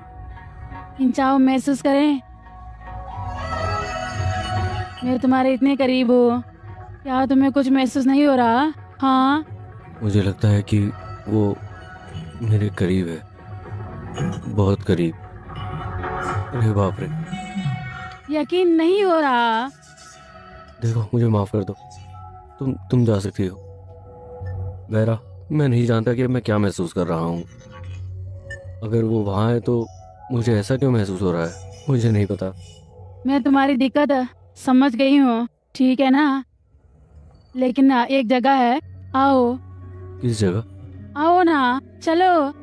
खिंचाव महसूस करें। मैं तुम्हारे इतने करीब हूँ, क्या तुम्हें कुछ महसूस नहीं हो रहा? हाँ, मुझे लगता है कि वो मेरे करीब है, बहुत करीब। अरे बाप रे, यकीन नहीं हो रहा। देखो, मुझे माफ कर दो। तुम जा सकती हो। गैरा, मैं नहीं जानता कि मैं क्या महसूस कर रहा हूँ। अगर वो वहाँ है तो मुझे ऐसा क्यों महसूस हो रहा है, मुझे नहीं पता। मैं तुम्हारी दिक्कत समझ गई हूँ, ठीक है ना? लेकिन ना, एक जगह है, आओ। किस जगह? आओ ना, चलो।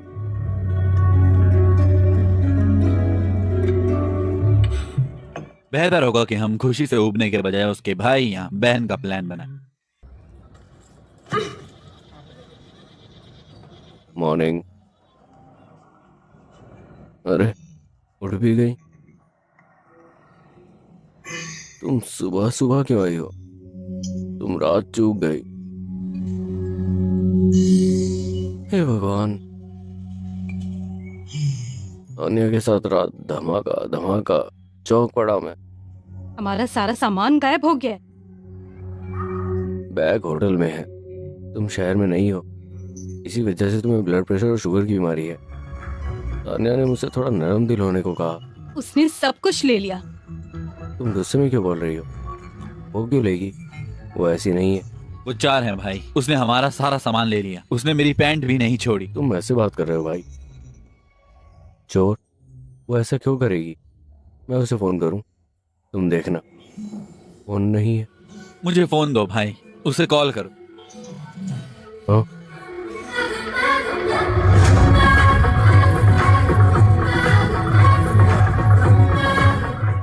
बेहतर होगा कि हम खुशी से उबने के बजाय उसके भाई या बहन का प्लान बनाएं। मॉर्निंग। अरे, उठ भी गई? तुम सुबह सुबह क्यों आई हो? तुम रात चूक गई। हे भगवान, अन्य के साथ रात धमाका धमाका, चौक पड़ा मैं। हमारा सारा सामान गायब हो गया है। बैग होटल में है, तुम शहर में नहीं हो। इसी वजह से तुम्हें ब्लड प्रेशर और शुगर की बीमारी है। तान्या ने मुझसे थोड़ा नरम दिल होने को कहा। उसने सब कुछ ले लिया। तुम गुस्से में क्यों बोल रही हो? वो क्यों लेगी? वो ऐसी नहीं है। वो चार है भाई, उसने हमारा सारा सामान ले लिया। उसने मेरी पैंट भी नहीं छोड़ी। तुम ऐसे बात कर रहे हो भाई? चोर? वो ऐसा क्यों करेगी? मैं उसे फोन करूं? तुम देखना। फोन नहीं है। मुझे फोन दो भाई, उसे कॉल करो। हाँ?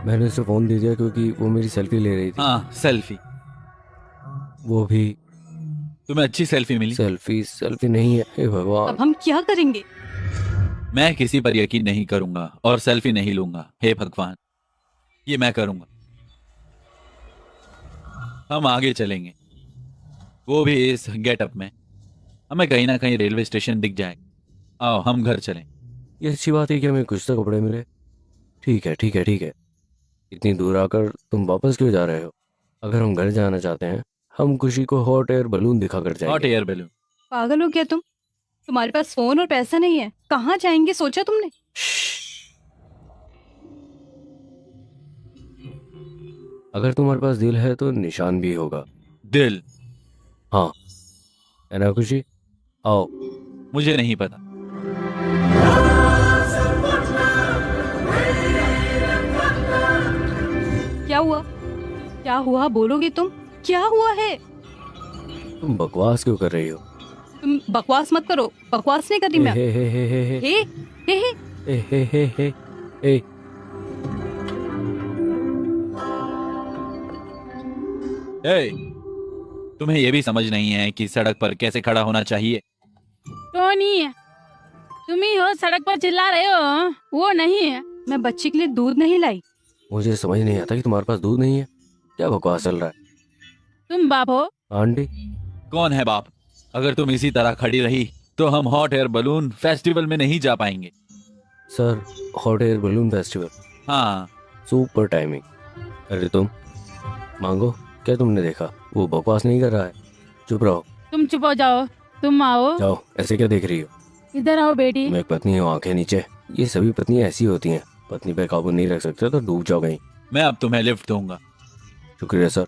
मैंने उसे फोन दे दिया क्योंकि वो मेरी सेल्फी ले रही थी। हाँ, सेल्फी। वो भी। तुम्हें अच्छी सेल्फी मिली? सेल्फी नहीं है। हे भगवान, अब हम क्या करेंगे? मैं किसी पर यकीन नहीं करूंगा और सेल्फी नहीं लूंगा। हे भगवान, ये मैं करूंगा। हम आगे चलेंगे, वो भी इस गेटअप में। हमें कहीं ना कहीं रेलवे स्टेशन दिख जाएगा। आओ हम घर चलें। ये अच्छी बात है कि हमें कुछ तो कपड़े मिले। ठीक है ठीक है ठीक है। इतनी दूर आकर तुम वापस क्यों जा रहे हो? अगर हम घर जाना चाहते हैं, हम खुशी को हॉट एयर बलून दिखाकर हॉट जाएंगे। Air balloon? पागल हो क्या तुम? तुम्हारे पास फोन और पैसा नहीं है, कहाँ जाएंगे सोचा तुमने? अगर तुम्हारे पास दिल है तो निशान भी होगा। दिल? हाँ, है ना खुशी? आओ। मुझे नहीं पता। क्या हुआ? क्या हुआ बोलोगे तुम? क्या हुआ है? तुम बकवास क्यों कर रही हो? तुम बकवास मत करो। बकवास नहीं कर रही मैं। हे हे हे हे हे हे हे हे हे हे हे हे हे। ए, तुम्हें यह भी समझ नहीं है कि सड़क पर कैसे खड़ा होना चाहिए? टोनी, तुम ही हो सड़क पर चिल्ला रहे हो, वो नहीं है। मैं बच्चे के लिए दूध नहीं लाई। मुझे समझ नहीं आता कि तुम्हारे पास दूध नहीं है। क्या बकवास चल रहा है? तुम बाप हो? आंटी? कौन है बाप? अगर तुम इसी तरह खड़ी रही तो हम हॉट एयर बलून फेस्टिवल में नहीं जा पाएंगे। Sir, hot air balloon festival? हाँ। Super timing. अरे तुम मांगो, क्या तुमने देखा? वो बकवास नहीं कर रहा है। चुप रहो। तुम चुप हो जाओ। तुम आओ। जाओ, ऐसे क्या देख रही हो? इधर आओ बेटी। मैं एक पत्नी हूँ, आंखें नीचे। ये सभी पत्नियां ऐसी होती हैं। पत्नी पे काबू नहीं रख सकते तो डूब जाओ कहीं। मैं अब तुम्हें लिफ्ट दूंगा। शुक्रिया सर।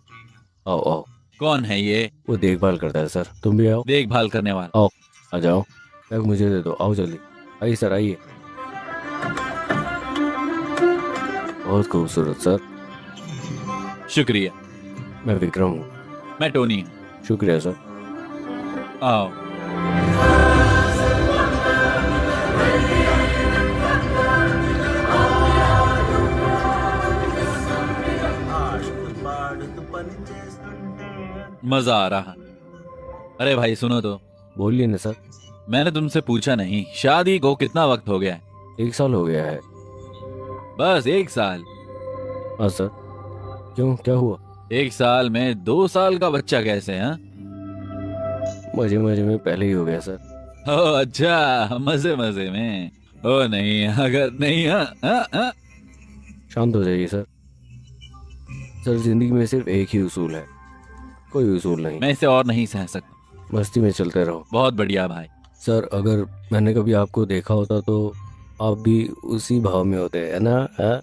आओ आओ। कौन है ये? वो देखभाल करता है सर। तुम भी आओ। देखभाल करने वाला? आओ, आ जाओ। बैग मुझे दे दो। आओ जल्दी। आइए सर, आइए। बहुत खूबसूरत सर। शुक्रिया। मैं विक्रम हूँ। मैं टोनी हूँ। शुक्रिया सर। आओ। मजा आ रहा। अरे भाई सुनो तो। बोलिए ना सर। मैंने तुमसे पूछा नहीं, शादी को कितना वक्त हो गया है? 1 साल हो गया है। बस 1 साल? हाँ सर। क्यों, क्या हुआ? 1 साल में 2 साल का बच्चा कैसे? हाँ, मजे मजे में पहले ही हो गया सर। ओ अच्छा, मजे मजे में। ओ नहीं, अगर नहीं। हाँ। शांत हो जाइए सर। सर, जिंदगी में सिर्फ एक ही उसूल है, कोई उसूल नहीं। मैं इसे और नहीं सह सकता। मस्ती में चलते रहो। बहुत बढ़िया भाई। सर, अगर मैंने कभी आपको देखा होता तो आप भी उसी भाव में होते, है ना? हाँ?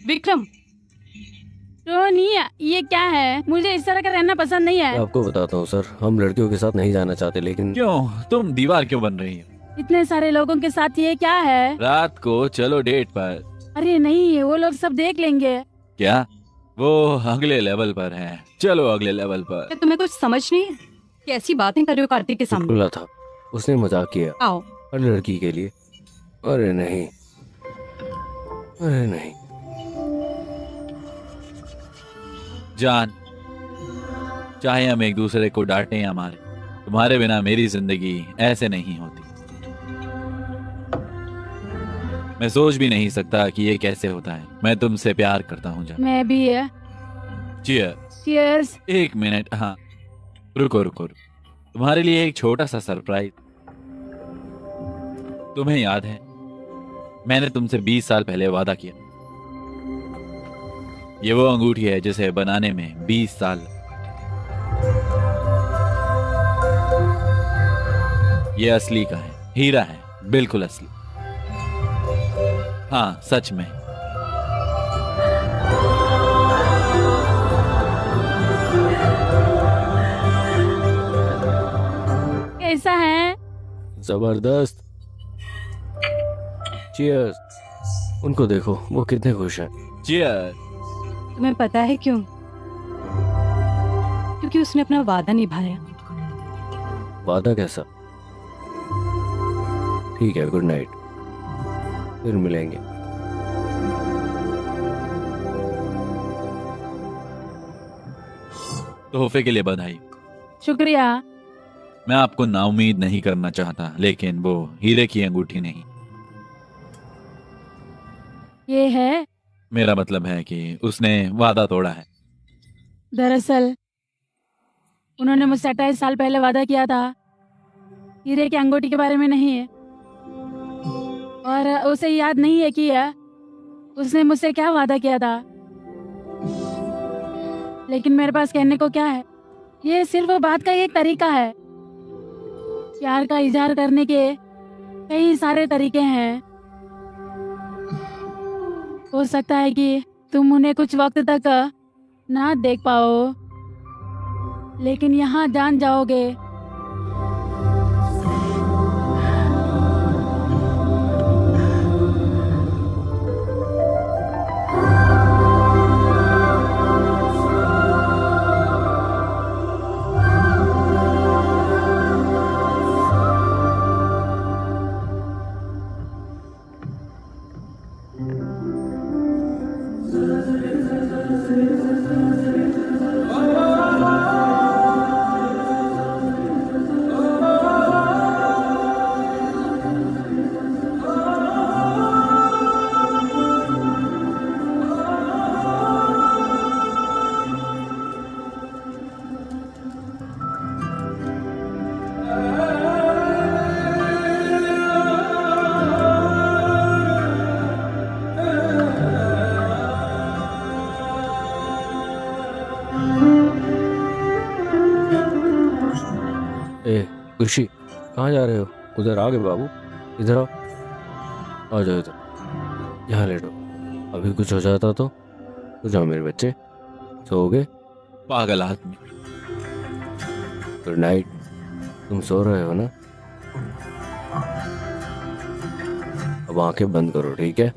विक्रम, टोनी, ये क्या है? मुझे इस तरह का रहना पसंद नहीं मैं है। आपको बताता हूँ सर, हम लड़कियों के साथ नहीं जाना चाहते, लेकिन क्यों? तुम दीवार क्यों बन रही हो? इतने सारे लोगों के साथ ये क्या है? रात को चलो डेट पर। अरे नहीं, वो लोग सब देख लेंगे। क्या? वो अगले लेवल पर है। चलो अगले लेवल पर। क्या तुम्हें कुछ समझ नहीं है? कैसी बातें कर रहे हो कार्तिक के सामने? चुटकुला था, उसने मजाक किया आओ। हर लड़की के लिए। अरे नहीं, अरे नहीं। जान, चाहे हम एक दूसरे को डांटे या मारे, तुम्हारे बिना मेरी जिंदगी ऐसे नहीं होती। मैं सोच भी नहीं सकता कि ये कैसे होता है। मैं तुमसे प्यार करता हूँ जान। मैं भी है। चियर। Cheers। एक मिनट, हाँ, रुको रुको रुको। तुम्हारे लिए एक छोटा सा सरप्राइज। तुम्हें याद है, मैंने तुमसे 20 साल पहले वादा किया। ये वो अंगूठी है जिसे बनाने में 20 साल। ये असली का है, हीरा है, बिल्कुल असली। हाँ, सच में। कैसा है? जबरदस्त। चीयर्स। उनको देखो, वो कितने खुश हैं। चियर। तुम्हें पता है क्यों? क्योंकि उसने अपना वादा निभाया। वादा कैसा? ठीक है, गुड नाइट, फिर मिलेंगे। तोहफे के लिए बधाई। शुक्रिया। मैं आपको नाउम्मीद नहीं करना चाहता, लेकिन वो हीरे की अंगूठी नहीं। ये है। मेरा मतलब है कि उसने वादा तोड़ा है। दरअसल उन्होंने मुझसे 28 साल पहले वादा किया था, हीरे की अंगूठी के बारे में नहीं है। और उसे याद नहीं है कि उसने मुझसे क्या वादा किया था। लेकिन मेरे पास कहने को क्या है? ये सिर्फ बात का एक तरीका है। प्यार का इजहार करने के कई सारे तरीके हैं। हो सकता है कि तुम उन्हें कुछ वक्त तक ना देख पाओ, लेकिन यहाँ जान जाओगे। ए खुशी, कहाँ जा रहे हो? उधर आ गए बाबू, इधर आओ, आ जाओ इधर, यहाँ लेटो। अभी कुछ हो जाता तो जाओ मेरे बच्चे, सोओगे? पागल आदमी। Good night. तुम सो रहे हो ना? अब आंखें बंद करो, ठीक है?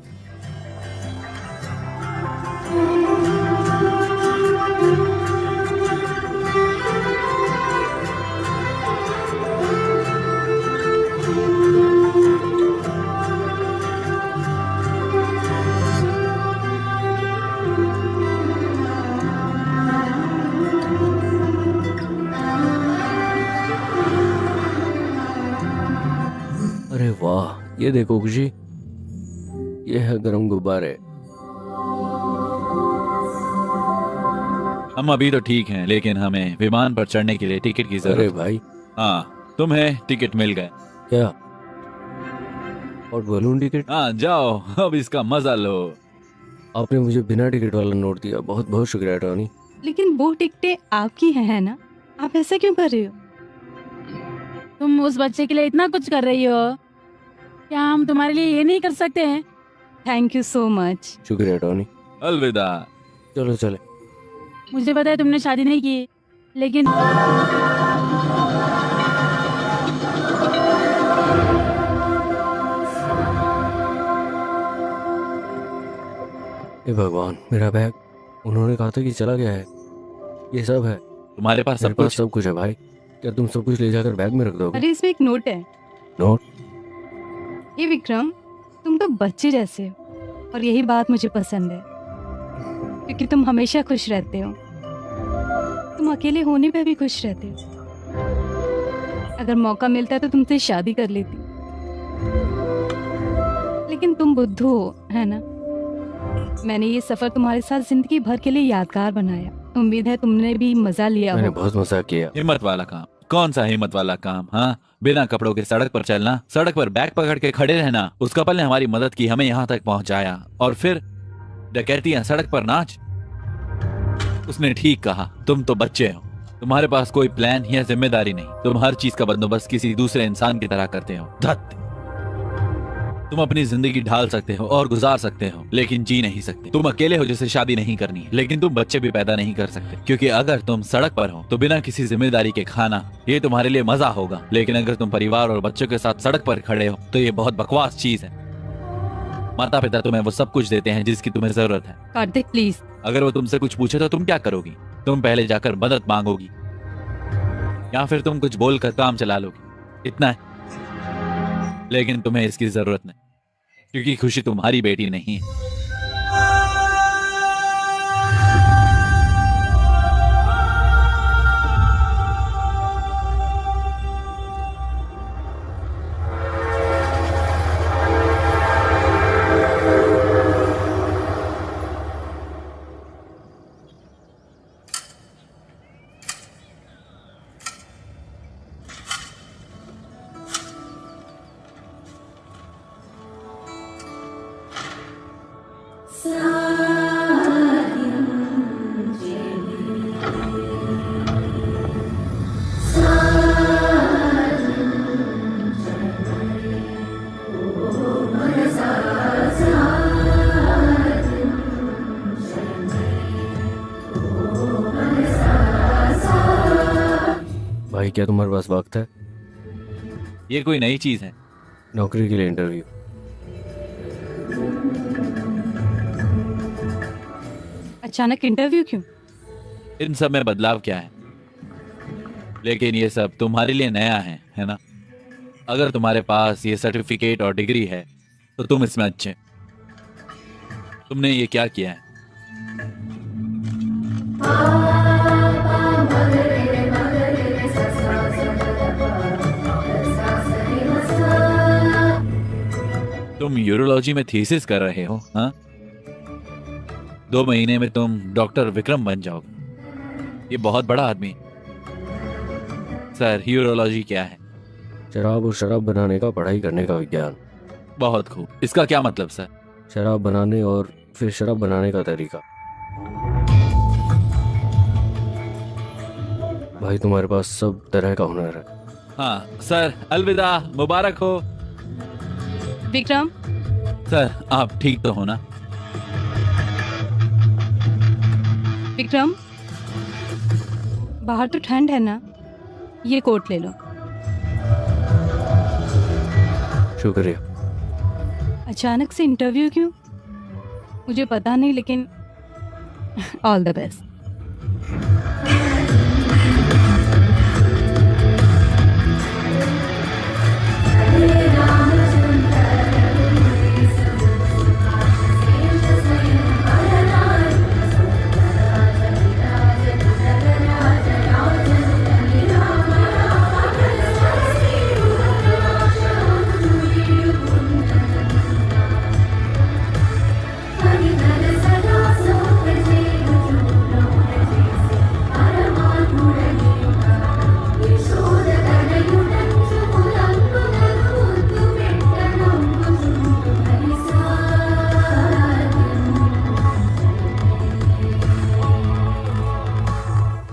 अरे वाह, ये देखो खुशी, ये है गरम गुब्बारे। हम अभी तो ठीक हैं, लेकिन हमें विमान पर चढ़ने के लिए टिकट की अरे जरूरत है। भाई, हाँ, तुम्हें टिकट मिल गए। क्या? और बलून टिकट? हाँ, जाओ अब इसका मजा लो। आपने मुझे बिना टिकट वाला नोट दिया, बहुत बहुत शुक्रिया टॉनी। लेकिन वो टिकटें आपकी हैं, है ना? आप ऐसा क्यों कर रहे हो? तुम उस बच्चे के लिए इतना कुछ कर रही हो, क्या हम तुम्हारे लिए ये नहीं कर सकते हैं? Thank you so much. शुक्रिया टॉनी। अलविदा। चलो चले। मुझे पता है तुमने शादी नहीं की, लेकिन हे भगवान, मेरा बैग। उन्होंने कहा था कि चला गया है। ये सब है। तुम्हारे पास मेरे सब पास कुछ? सब कुछ है भाई। क्या तुम सब कुछ ले जाकर बैग में रख दोगे? अरे इसमें एक नोट है। नोट? ये विक्रम, तुम तो बच्चे जैसे हो और यही बात मुझे पसंद है, क्योंकि तुम हमेशा खुश रहते हो। तुम अकेले होने पे भी खुश रहते हो। अगर मौका मिलता तो तुमसे शादी कर लेती, लेकिन तुम बुद्धू हो, है ना? मैंने ये सफर तुम्हारे साथ जिंदगी भर के लिए यादगार बनाया। उम्मीद है तुमने भी मजा लिया मैंने हो। बहुत मजा किया। हिम्मत वाला काम? कौन सा हिम्मत वाला काम? हाँ, बिना कपड़ों के सड़क पर चलना, सड़क पर बैग पकड़ के खड़े रहना। उस कपल ने हमारी मदद की, हमें यहाँ तक पहुंचाया, और फिर डकैतियां, सड़क पर नाच। उसने ठीक कहा, तुम तो बच्चे हो, तुम्हारे पास कोई प्लान या जिम्मेदारी नहीं। तुम हर चीज का बंदोबस्त किसी दूसरे इंसान की तरह करते हो। धत! तुम अपनी जिंदगी ढाल सकते हो और गुजार सकते हो, लेकिन जी नहीं सकते। तुम अकेले हो जिसे शादी नहीं करनी है, लेकिन तुम बच्चे भी पैदा नहीं कर सकते, क्योंकि अगर तुम सड़क पर हो तो बिना किसी जिम्मेदारी के खाना, ये तुम्हारे लिए मजा होगा। लेकिन अगर तुम परिवार और बच्चों के साथ सड़क पर खड़े हो तो ये बहुत बकवास चीज है। माता पिता तुम्हें वो सब कुछ देते हैं जिसकी तुम्हें जरूरत है। कार्तिक प्लीज। अगर वो तुमसे कुछ पूछे तो तुम क्या करोगी? तुम पहले जाकर मदद मांगोगी, या फिर तुम कुछ बोलकर काम चला लोगी। इतना है। लेकिन तुम्हें इसकी जरूरत नहीं, क्योंकि खुशी तुम्हारी बेटी नहीं है। भाई, क्या तुम्हारे पास वक्त है? ये कोई नई चीज है? नौकरी के लिए इंटरव्यू। अचानक इंटरव्यू क्यों? इन सब में बदलाव क्या है? लेकिन ये सब तुम्हारे लिए नया है ना? अगर तुम्हारे पास ये सर्टिफिकेट और डिग्री है तो तुम इसमें अच्छे। तुमने ये क्या किया है? तुम यूरोलॉजी में थीसिस कर रहे हो? हाँ, 2 महीने में तुम डॉक्टर विक्रम बन जाओगे। ये बहुत बड़ा आदमी है। सर, यूरोलॉजी क्या है? शराब और शराब बनाने का पढ़ाई करने का विज्ञान। बहुत खूब। इसका क्या मतलब सर? शराब बनाने और फिर शराब बनाने का तरीका। भाई, तुम्हारे पास सब तरह का हुनर है। हाँ सर, अलविदा, मुबारक हो। विक्रम, सर, आप ठीक तो हो ना? विक्रम, बाहर तो ठंड है ना? ये कोट ले लो। शुक्रिया। अचानक से इंटरव्यू क्यों? मुझे पता नहीं, लेकिन ऑल द बेस्ट।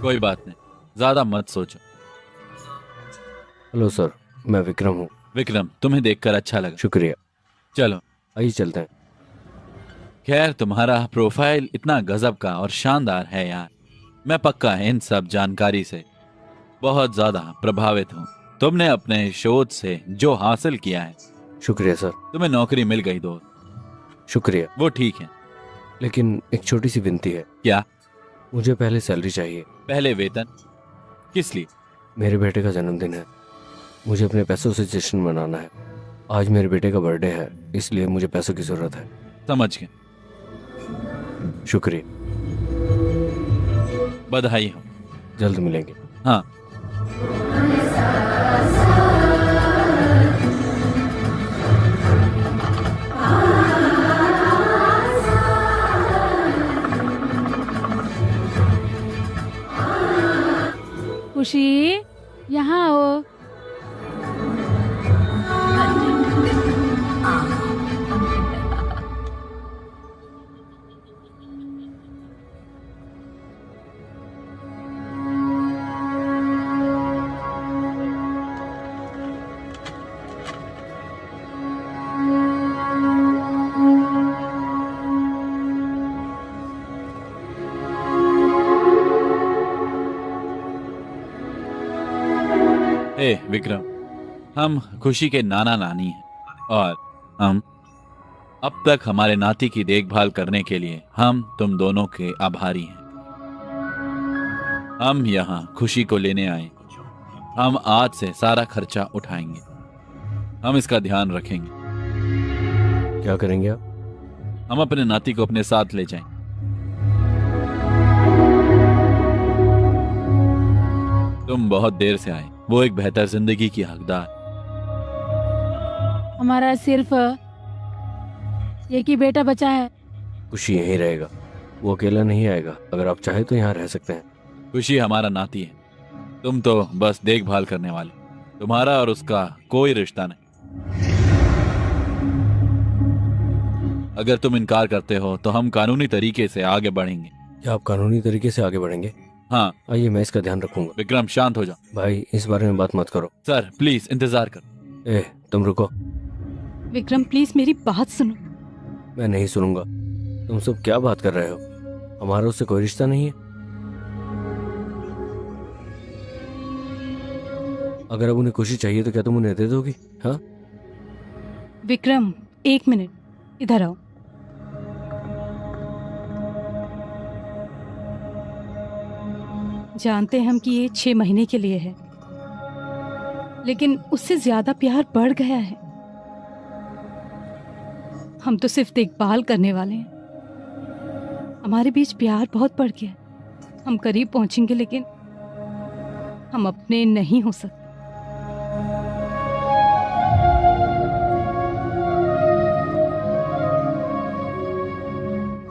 कोई बात नहीं, ज्यादा मत सोचो। हेलो सर, मैं विक्रम हूँ। विक्रम, तुम्हें देखकर अच्छा लगा। शुक्रिया। चलो आइए चलते हैं। खैर, तुम्हारा प्रोफाइल इतना गजब का और शानदार है यार। मैं पक्का इन सब जानकारी से बहुत ज्यादा प्रभावित हूँ। तुमने अपने शोध से जो हासिल किया है, शुक्रिया सर। तुम्हें नौकरी मिल गई दोस्त, शुक्रिया। वो ठीक है। लेकिन एक छोटी सी विनती है। क्या? मुझे पहले सैलरी चाहिए। पहले वेतन? किस लिए? मेरे बेटे का जन्मदिन है, मुझे अपने पैसों से जश्न मनाना है। आज मेरे बेटे का बर्थडे है, इसलिए मुझे पैसों की जरूरत है। समझ गए। शुक्रिया। बधाई हो। जल्द मिलेंगे। हाँ। खुशी, यहाँ आओ। ए विक्रम, हम खुशी के नाना नानी हैं और हम अब तक हमारे नाती की देखभाल करने के लिए हम तुम दोनों के आभारी हैं। हम यहाँ खुशी को लेने आए। हम आज से सारा खर्चा उठाएंगे। हम इसका ध्यान रखेंगे। क्या करेंगे आप? हम अपने नाती को अपने साथ ले जाएं। तुम बहुत देर से आए। वो एक बेहतर जिंदगी की हकदार। हमारा सिर्फ एक ही बेटा बचा है। खुशी यहीं रहेगा, वो अकेला नहीं आएगा। अगर आप चाहे तो यहाँ रह सकते हैं। खुशी हमारा नाती है, तुम तो बस देखभाल करने वाले। तुम्हारा और उसका कोई रिश्ता नहीं। अगर तुम इनकार करते हो तो हम कानूनी तरीके से आगे बढ़ेंगे। क्या आप कानूनी तरीके से आगे बढ़ेंगे? हाँ। आइए, मैं इसका ध्यान रखूंगा। विक्रम, शांत हो जाओ। भाई, इस बारे में बात मत करो। सर प्लीज इंतजार करो। तुम रुको। विक्रम प्लीज मेरी बात सुनो। मैं नहीं सुनूंगा। तुम सब क्या बात कर रहे हो? हमारा उससे कोई रिश्ता नहीं है। अगर अब उन्हें खुशी चाहिए तो क्या तुम उन्हें दे दोगी? हाँ विक्रम, एक मिनट, इधर आओ। जानते हैं हम कि ये 6 महीने के लिए है, लेकिन उससे ज्यादा प्यार बढ़ गया है। हम तो सिर्फ देखभाल करने वाले हैं। हमारे बीच प्यार बहुत बढ़ गया है। हम करीब पहुंचेंगे, लेकिन हम अपने नहीं हो सकते।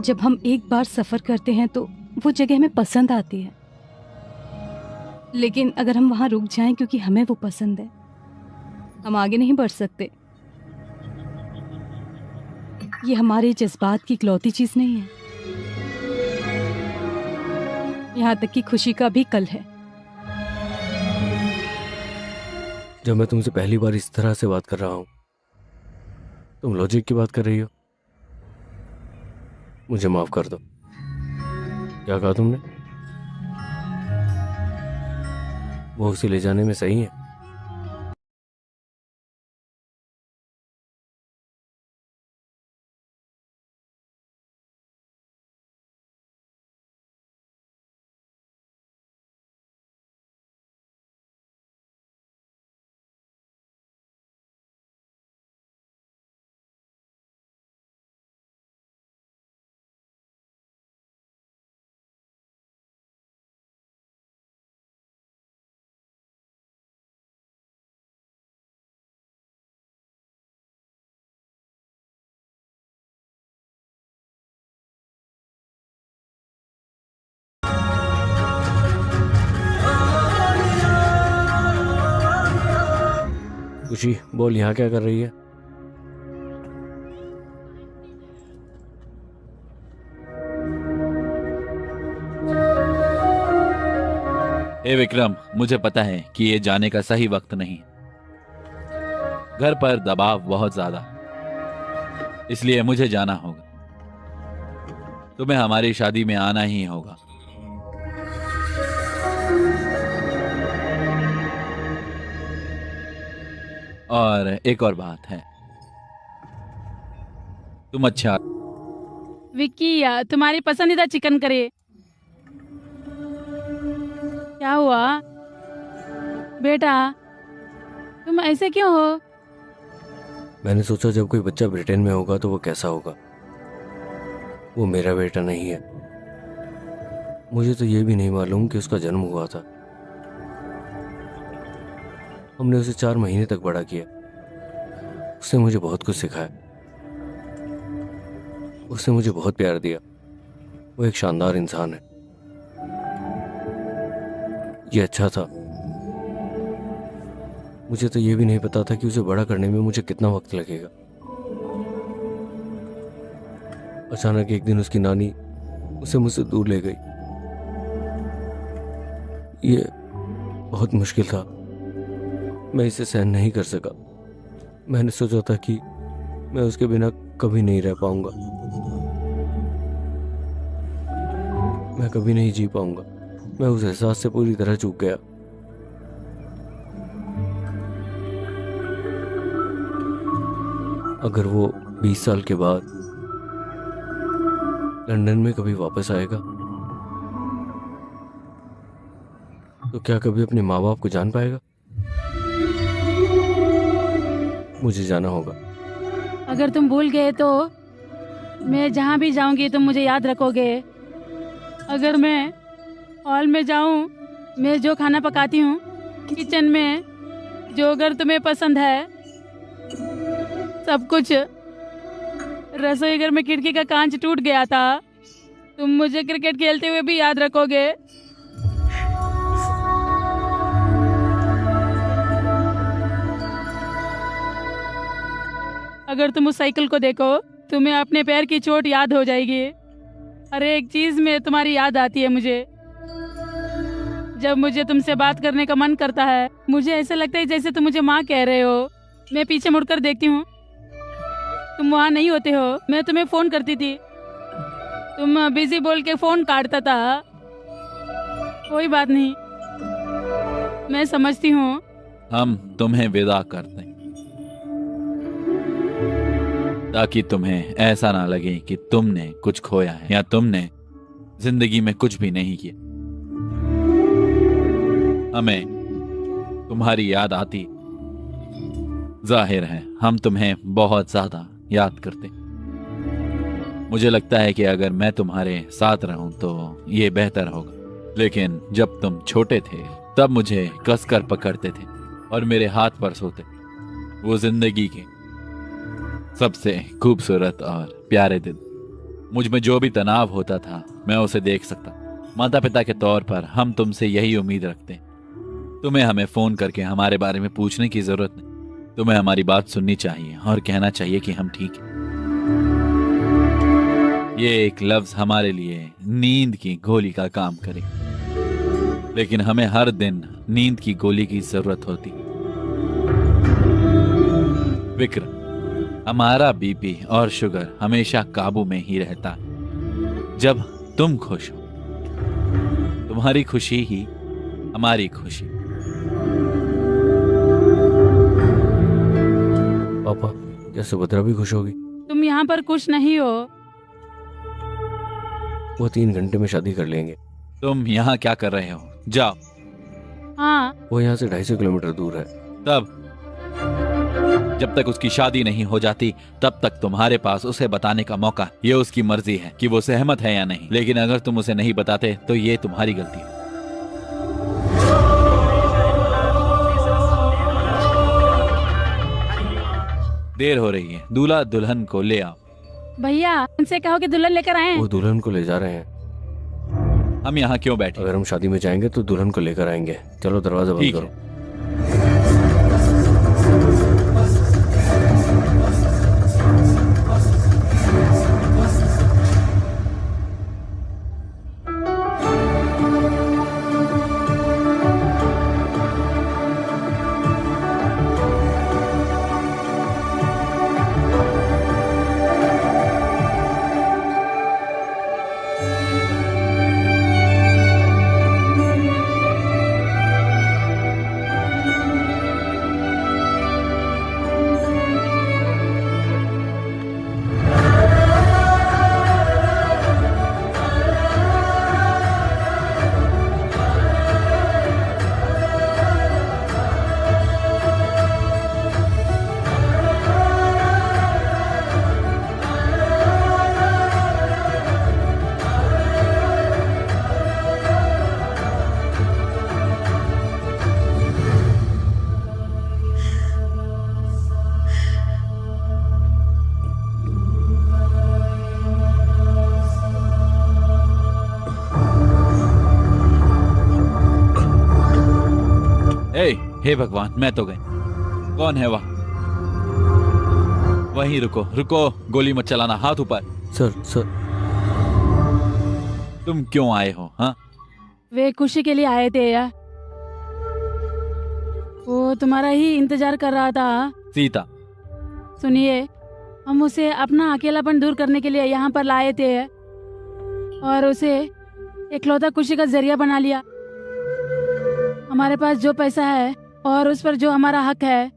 जब हम एक बार सफर करते हैं तो वो जगह हमें पसंद आती है, लेकिन अगर हम वहां रुक जाएं क्योंकि हमें वो पसंद है, हम आगे नहीं बढ़ सकते। ये हमारे जज्बात की इकलौती चीज नहीं है। यहाँ तक कि खुशी का भी कल है। जब मैं तुमसे पहली बार इस तरह से बात कर रहा हूं, तुम लॉजिक की बात कर रही हो। मुझे माफ कर दो। क्या कहा तुमने? वो उसे ले जाने में सही है? खुशी, बोल, यहाँ क्या कर रही है? हे विक्रम, मुझे पता है कि ये जाने का सही वक्त नहीं है। घर पर दबाव बहुत ज्यादा, इसलिए मुझे जाना होगा। तुम्हें हमारी शादी में आना ही होगा। और एक और बात है, तुम अच्छा विक्की तुम्हारी पसंदीदा चिकन करी। क्या हुआ बेटा, तुम ऐसे क्यों हो? मैंने सोचा जब कोई बच्चा ब्रिटेन में होगा तो वो कैसा होगा। वो मेरा बेटा नहीं है। मुझे तो ये भी नहीं मालूम कि उसका जन्म हुआ था। हमने उसे 4 महीने तक बड़ा किया। उसने मुझे बहुत कुछ सिखाया। उसने मुझे बहुत प्यार दिया। वो एक शानदार इंसान है। ये अच्छा था। मुझे तो ये भी नहीं पता था कि उसे बड़ा करने में मुझे कितना वक्त लगेगा। अचानक एक दिन उसकी नानी उसे मुझसे दूर ले गई। ये बहुत मुश्किल था। मैं इसे सहन नहीं कर सका। मैंने सोचा था कि मैं उसके बिना कभी नहीं रह पाऊंगा। मैं कभी नहीं जी पाऊंगा। मैं उस एहसास से पूरी तरह चूक गया। अगर वो 20 साल के बाद लंदन में कभी वापस आएगा तो क्या कभी अपने माँ बाप को जान पाएगा? मुझे जाना होगा। अगर तुम भूल गए तो मैं जहाँ भी जाऊंगी तुम मुझे याद रखोगे। अगर मैं हॉल में जाऊं, मैं जो खाना पकाती हूँ किचन में, जो अगर तुम्हें पसंद है सब कुछ, रसोई घर में खिड़की का कांच टूट गया था, तुम मुझे क्रिकेट खेलते हुए भी याद रखोगे। अगर तुम उस साइकिल को देखो तुम्हें अपने पैर की चोट याद हो जाएगी। हर एक चीज में तुम्हारी याद आती है मुझे। जब मुझे तुमसे बात करने का मन करता है मुझे ऐसा लगता है जैसे तुम मुझे माँ कह रहे हो। मैं पीछे मुड़कर देखती हूँ, तुम वहाँ नहीं होते हो। मैं तुम्हें फोन करती थी, तुम बिजी बोल के फोन काटता था। कोई बात नहीं, मैं समझती हूँ। हम तुम्हें विदा करते हैं ताकि तुम्हें ऐसा ना लगे कि तुमने कुछ खोया है या तुमने जिंदगी में कुछ भी नहीं किया। हमें तुम्हारी याद आती, जाहिर है हम तुम्हें बहुत ज्यादा याद करते। मुझे लगता है कि अगर मैं तुम्हारे साथ रहूं तो ये बेहतर होगा। लेकिन जब तुम छोटे थे तब मुझे कसकर पकड़ते थे और मेरे हाथ पर सोते। वो जिंदगी के सबसे खूबसूरत और प्यारे दिन। मुझ में जो भी तनाव होता था मैं उसे देख सकता। माता पिता के तौर पर हम तुमसे यही उम्मीद रखते हैं। तुम्हें हमें फोन करके हमारे बारे में पूछने की जरूरत नहीं। तुम्हें हमारी बात सुननी चाहिए और कहना चाहिए कि हम ठीक हैं। ये एक लफ्ज हमारे लिए नींद की गोली का काम करे, लेकिन हमें हर दिन नींद की गोली की जरूरत होती। विक्रम, हमारा बीपी और शुगर हमेशा काबू में ही रहता है जब तुम खुश हो। तुम्हारी खुशी ही हमारी खुशी। पापा, क्या सुभद्रा भी खुश होगी? तुम यहाँ पर खुश नहीं हो। वो 3 घंटे में शादी कर लेंगे। तुम यहाँ क्या कर रहे हो? जाओ। हाँ, वो यहाँ से 250 किलोमीटर दूर है। तब जब तक उसकी शादी नहीं हो जाती तब तक तुम्हारे पास उसे बताने का मौका। ये उसकी मर्जी है कि वो सहमत है या नहीं। लेकिन अगर तुम उसे नहीं बताते तो ये तुम्हारी गलती है। देर हो रही है, दूल्हा दुल्हन को ले आओ। भैया उनसे कहो कि दुल्हन लेकर आए। वो दुल्हन को ले जा रहे हैं। हम यहाँ क्यों बैठे? अगर हम शादी में जाएंगे तो दुल्हन को लेकर आएंगे। चलो दरवाजा बंद ठीक करो। है। हे भगवान, मैं तो गई। कौन है वहाँ? वहीं रुको, रुको, गोली मत चलाना, हाथ ऊपर। सर तुम क्यों आए हो? हाँ, वे खुशी के लिए आए थे यार, वो तुम्हारा ही इंतजार कर रहा था। सीता, सुनिए, हम उसे अपना अकेलापन दूर करने के लिए यहाँ पर लाए थे और उसे इकलौता खुशी का जरिया बना लिया। हमारे पास जो पैसा है और उस पर जो हमारा हक है,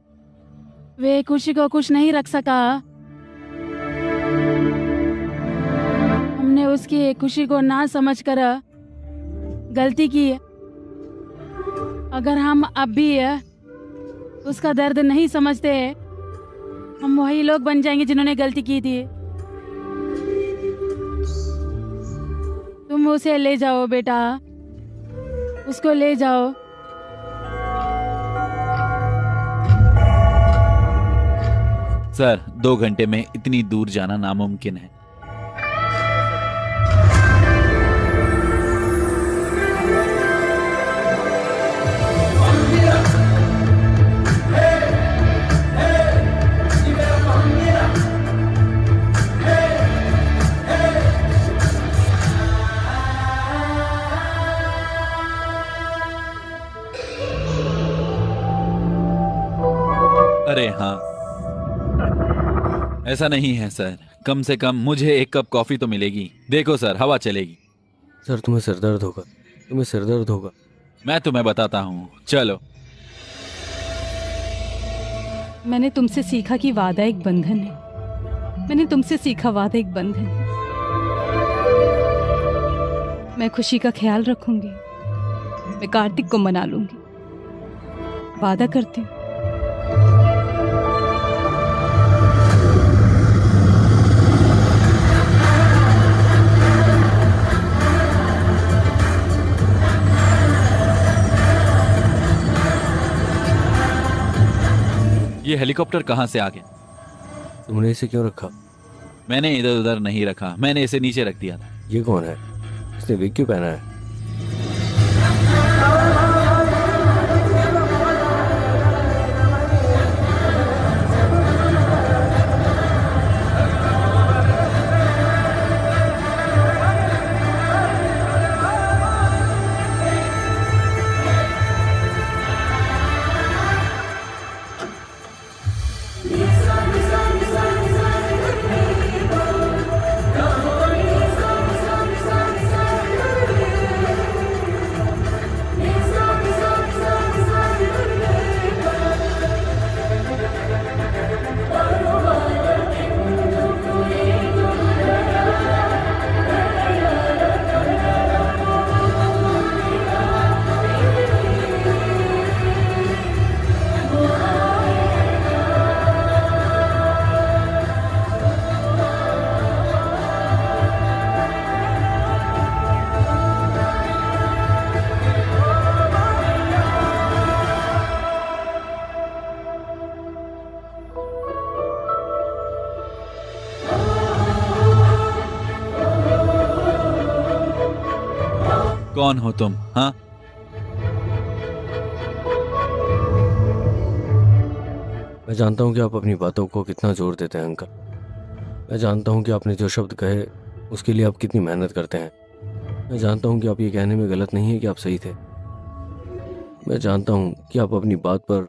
वे खुशी को खुश नहीं रख सका। हमने उसकी खुशी को ना समझकर गलती की। अगर हम अब भी उसका दर्द नहीं समझते, हम वही लोग बन जाएंगे जिन्होंने गलती की थी। तुम उसे ले जाओ बेटा, उसको ले जाओ। सर 2 घंटे में इतनी दूर जाना नामुमकिन है। अरे हाँ, ऐसा नहीं है सर, कम से कम मुझे 1 कप कॉफी तो मिलेगी। देखो सर, हवा चलेगी। सर तुम्हें सिरदर्द होगा, तुम्हें सिरदर्द होगा। मैं तुम्हें बताता हूँ, चलो। मैंने तुमसे सीखा कि वादा एक बंधन है। मैंने तुमसे सीखा वादा एक बंधन है। मैं खुशी का ख्याल रखूंगी, मैं कार्तिक को मना लूंगी, वादा करती हूँ। ये हेलीकॉप्टर कहाँ से आ गया? तुमने इसे क्यों रखा? मैंने इधर उधर नहीं रखा, मैंने इसे नीचे रख दिया था। ये कौन है? इसने विग क्यों पहना है? कौन हो तुम? हाँ, मैं जानता हूँ कि आप अपनी बातों को कितना जोर देते हैं अंकल। मैं जानता हूँ कि आपने जो शब्द कहे उसके लिए आप कितनी मेहनत करते हैं। मैं जानता हूँ कि आप ये कहने में गलत नहीं है कि आप सही थे। मैं जानता हूँ कि आप अपनी बात पर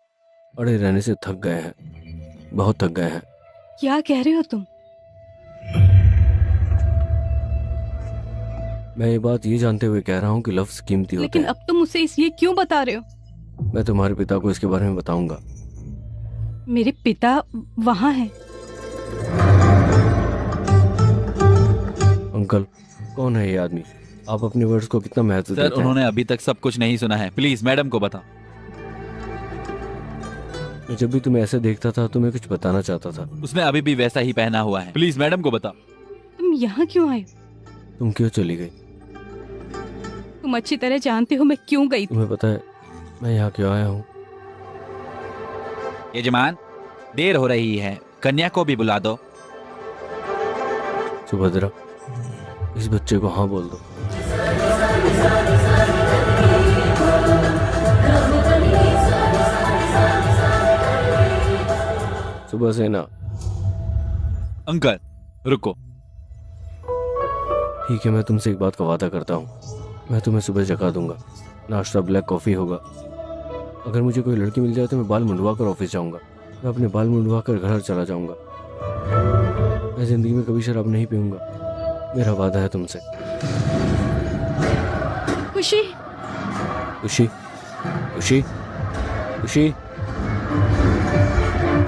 अड़े रहने से थक गए हैं, बहुत थक गए हैं। क्या कह रहे हो तुम? मैं ये बात ये जानते हुए कह रहा हूँ कि लफ्ज कीमती होते लेकिन हैं। अब तुम उसे इसलिए क्यों बता रहे हो? मैं तुम्हारे पिता को इसके बारे में बताऊंगा। मेरे पिता वहाँ हैं। अंकल, कौन है ये आदमी? आप अपने वर्ड्स को कितना महत्व सर देते हैं? उन्होंने अभी तक सब कुछ नहीं सुना है, प्लीज मैडम को बताओ। मैं जब भी तुम्हें ऐसे देखता था तो मैं कुछ बताना चाहता था। उसने अभी भी वैसा ही पहना हुआ है, प्लीज मैडम को बताओ। तुम यहाँ क्यों आए? तुम क्यों चली गई? तुम अच्छी तरह जानते हो मैं क्यों गई थी। तुम्हें पता है मैं यहाँ क्यों आया हूँ? यजमान, देर हो रही है, कन्या को भी बुला दो। सुभद्रा, इस बच्चे को हाँ बोल दो। सुबह से ना। अंकल रुको। ठीक है, मैं तुमसे एक बात का वादा करता हूँ, मैं तुम्हें सुबह जगा दूंगा। नाश्ता ब्लैक कॉफ़ी होगा। अगर मुझे कोई लड़की मिल जाए तो मैं बाल मुंडवा कर ऑफिस जाऊंगा। मैं अपने बाल मुंडवा कर घर चला जाऊंगा। मैं जिंदगी में कभी शराब नहीं पीऊंगा, मेरा वादा है तुमसे। खुशी, खुशी, खुशी, खुशी,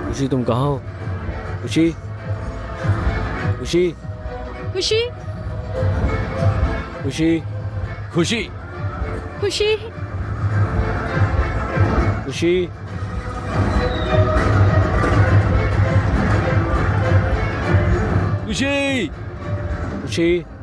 खुशी, तुम कहाँ हो? खुशी, खुशी, खुशी, खुशी, खुशी, खुशी, खुशी, खुशी, खुशी।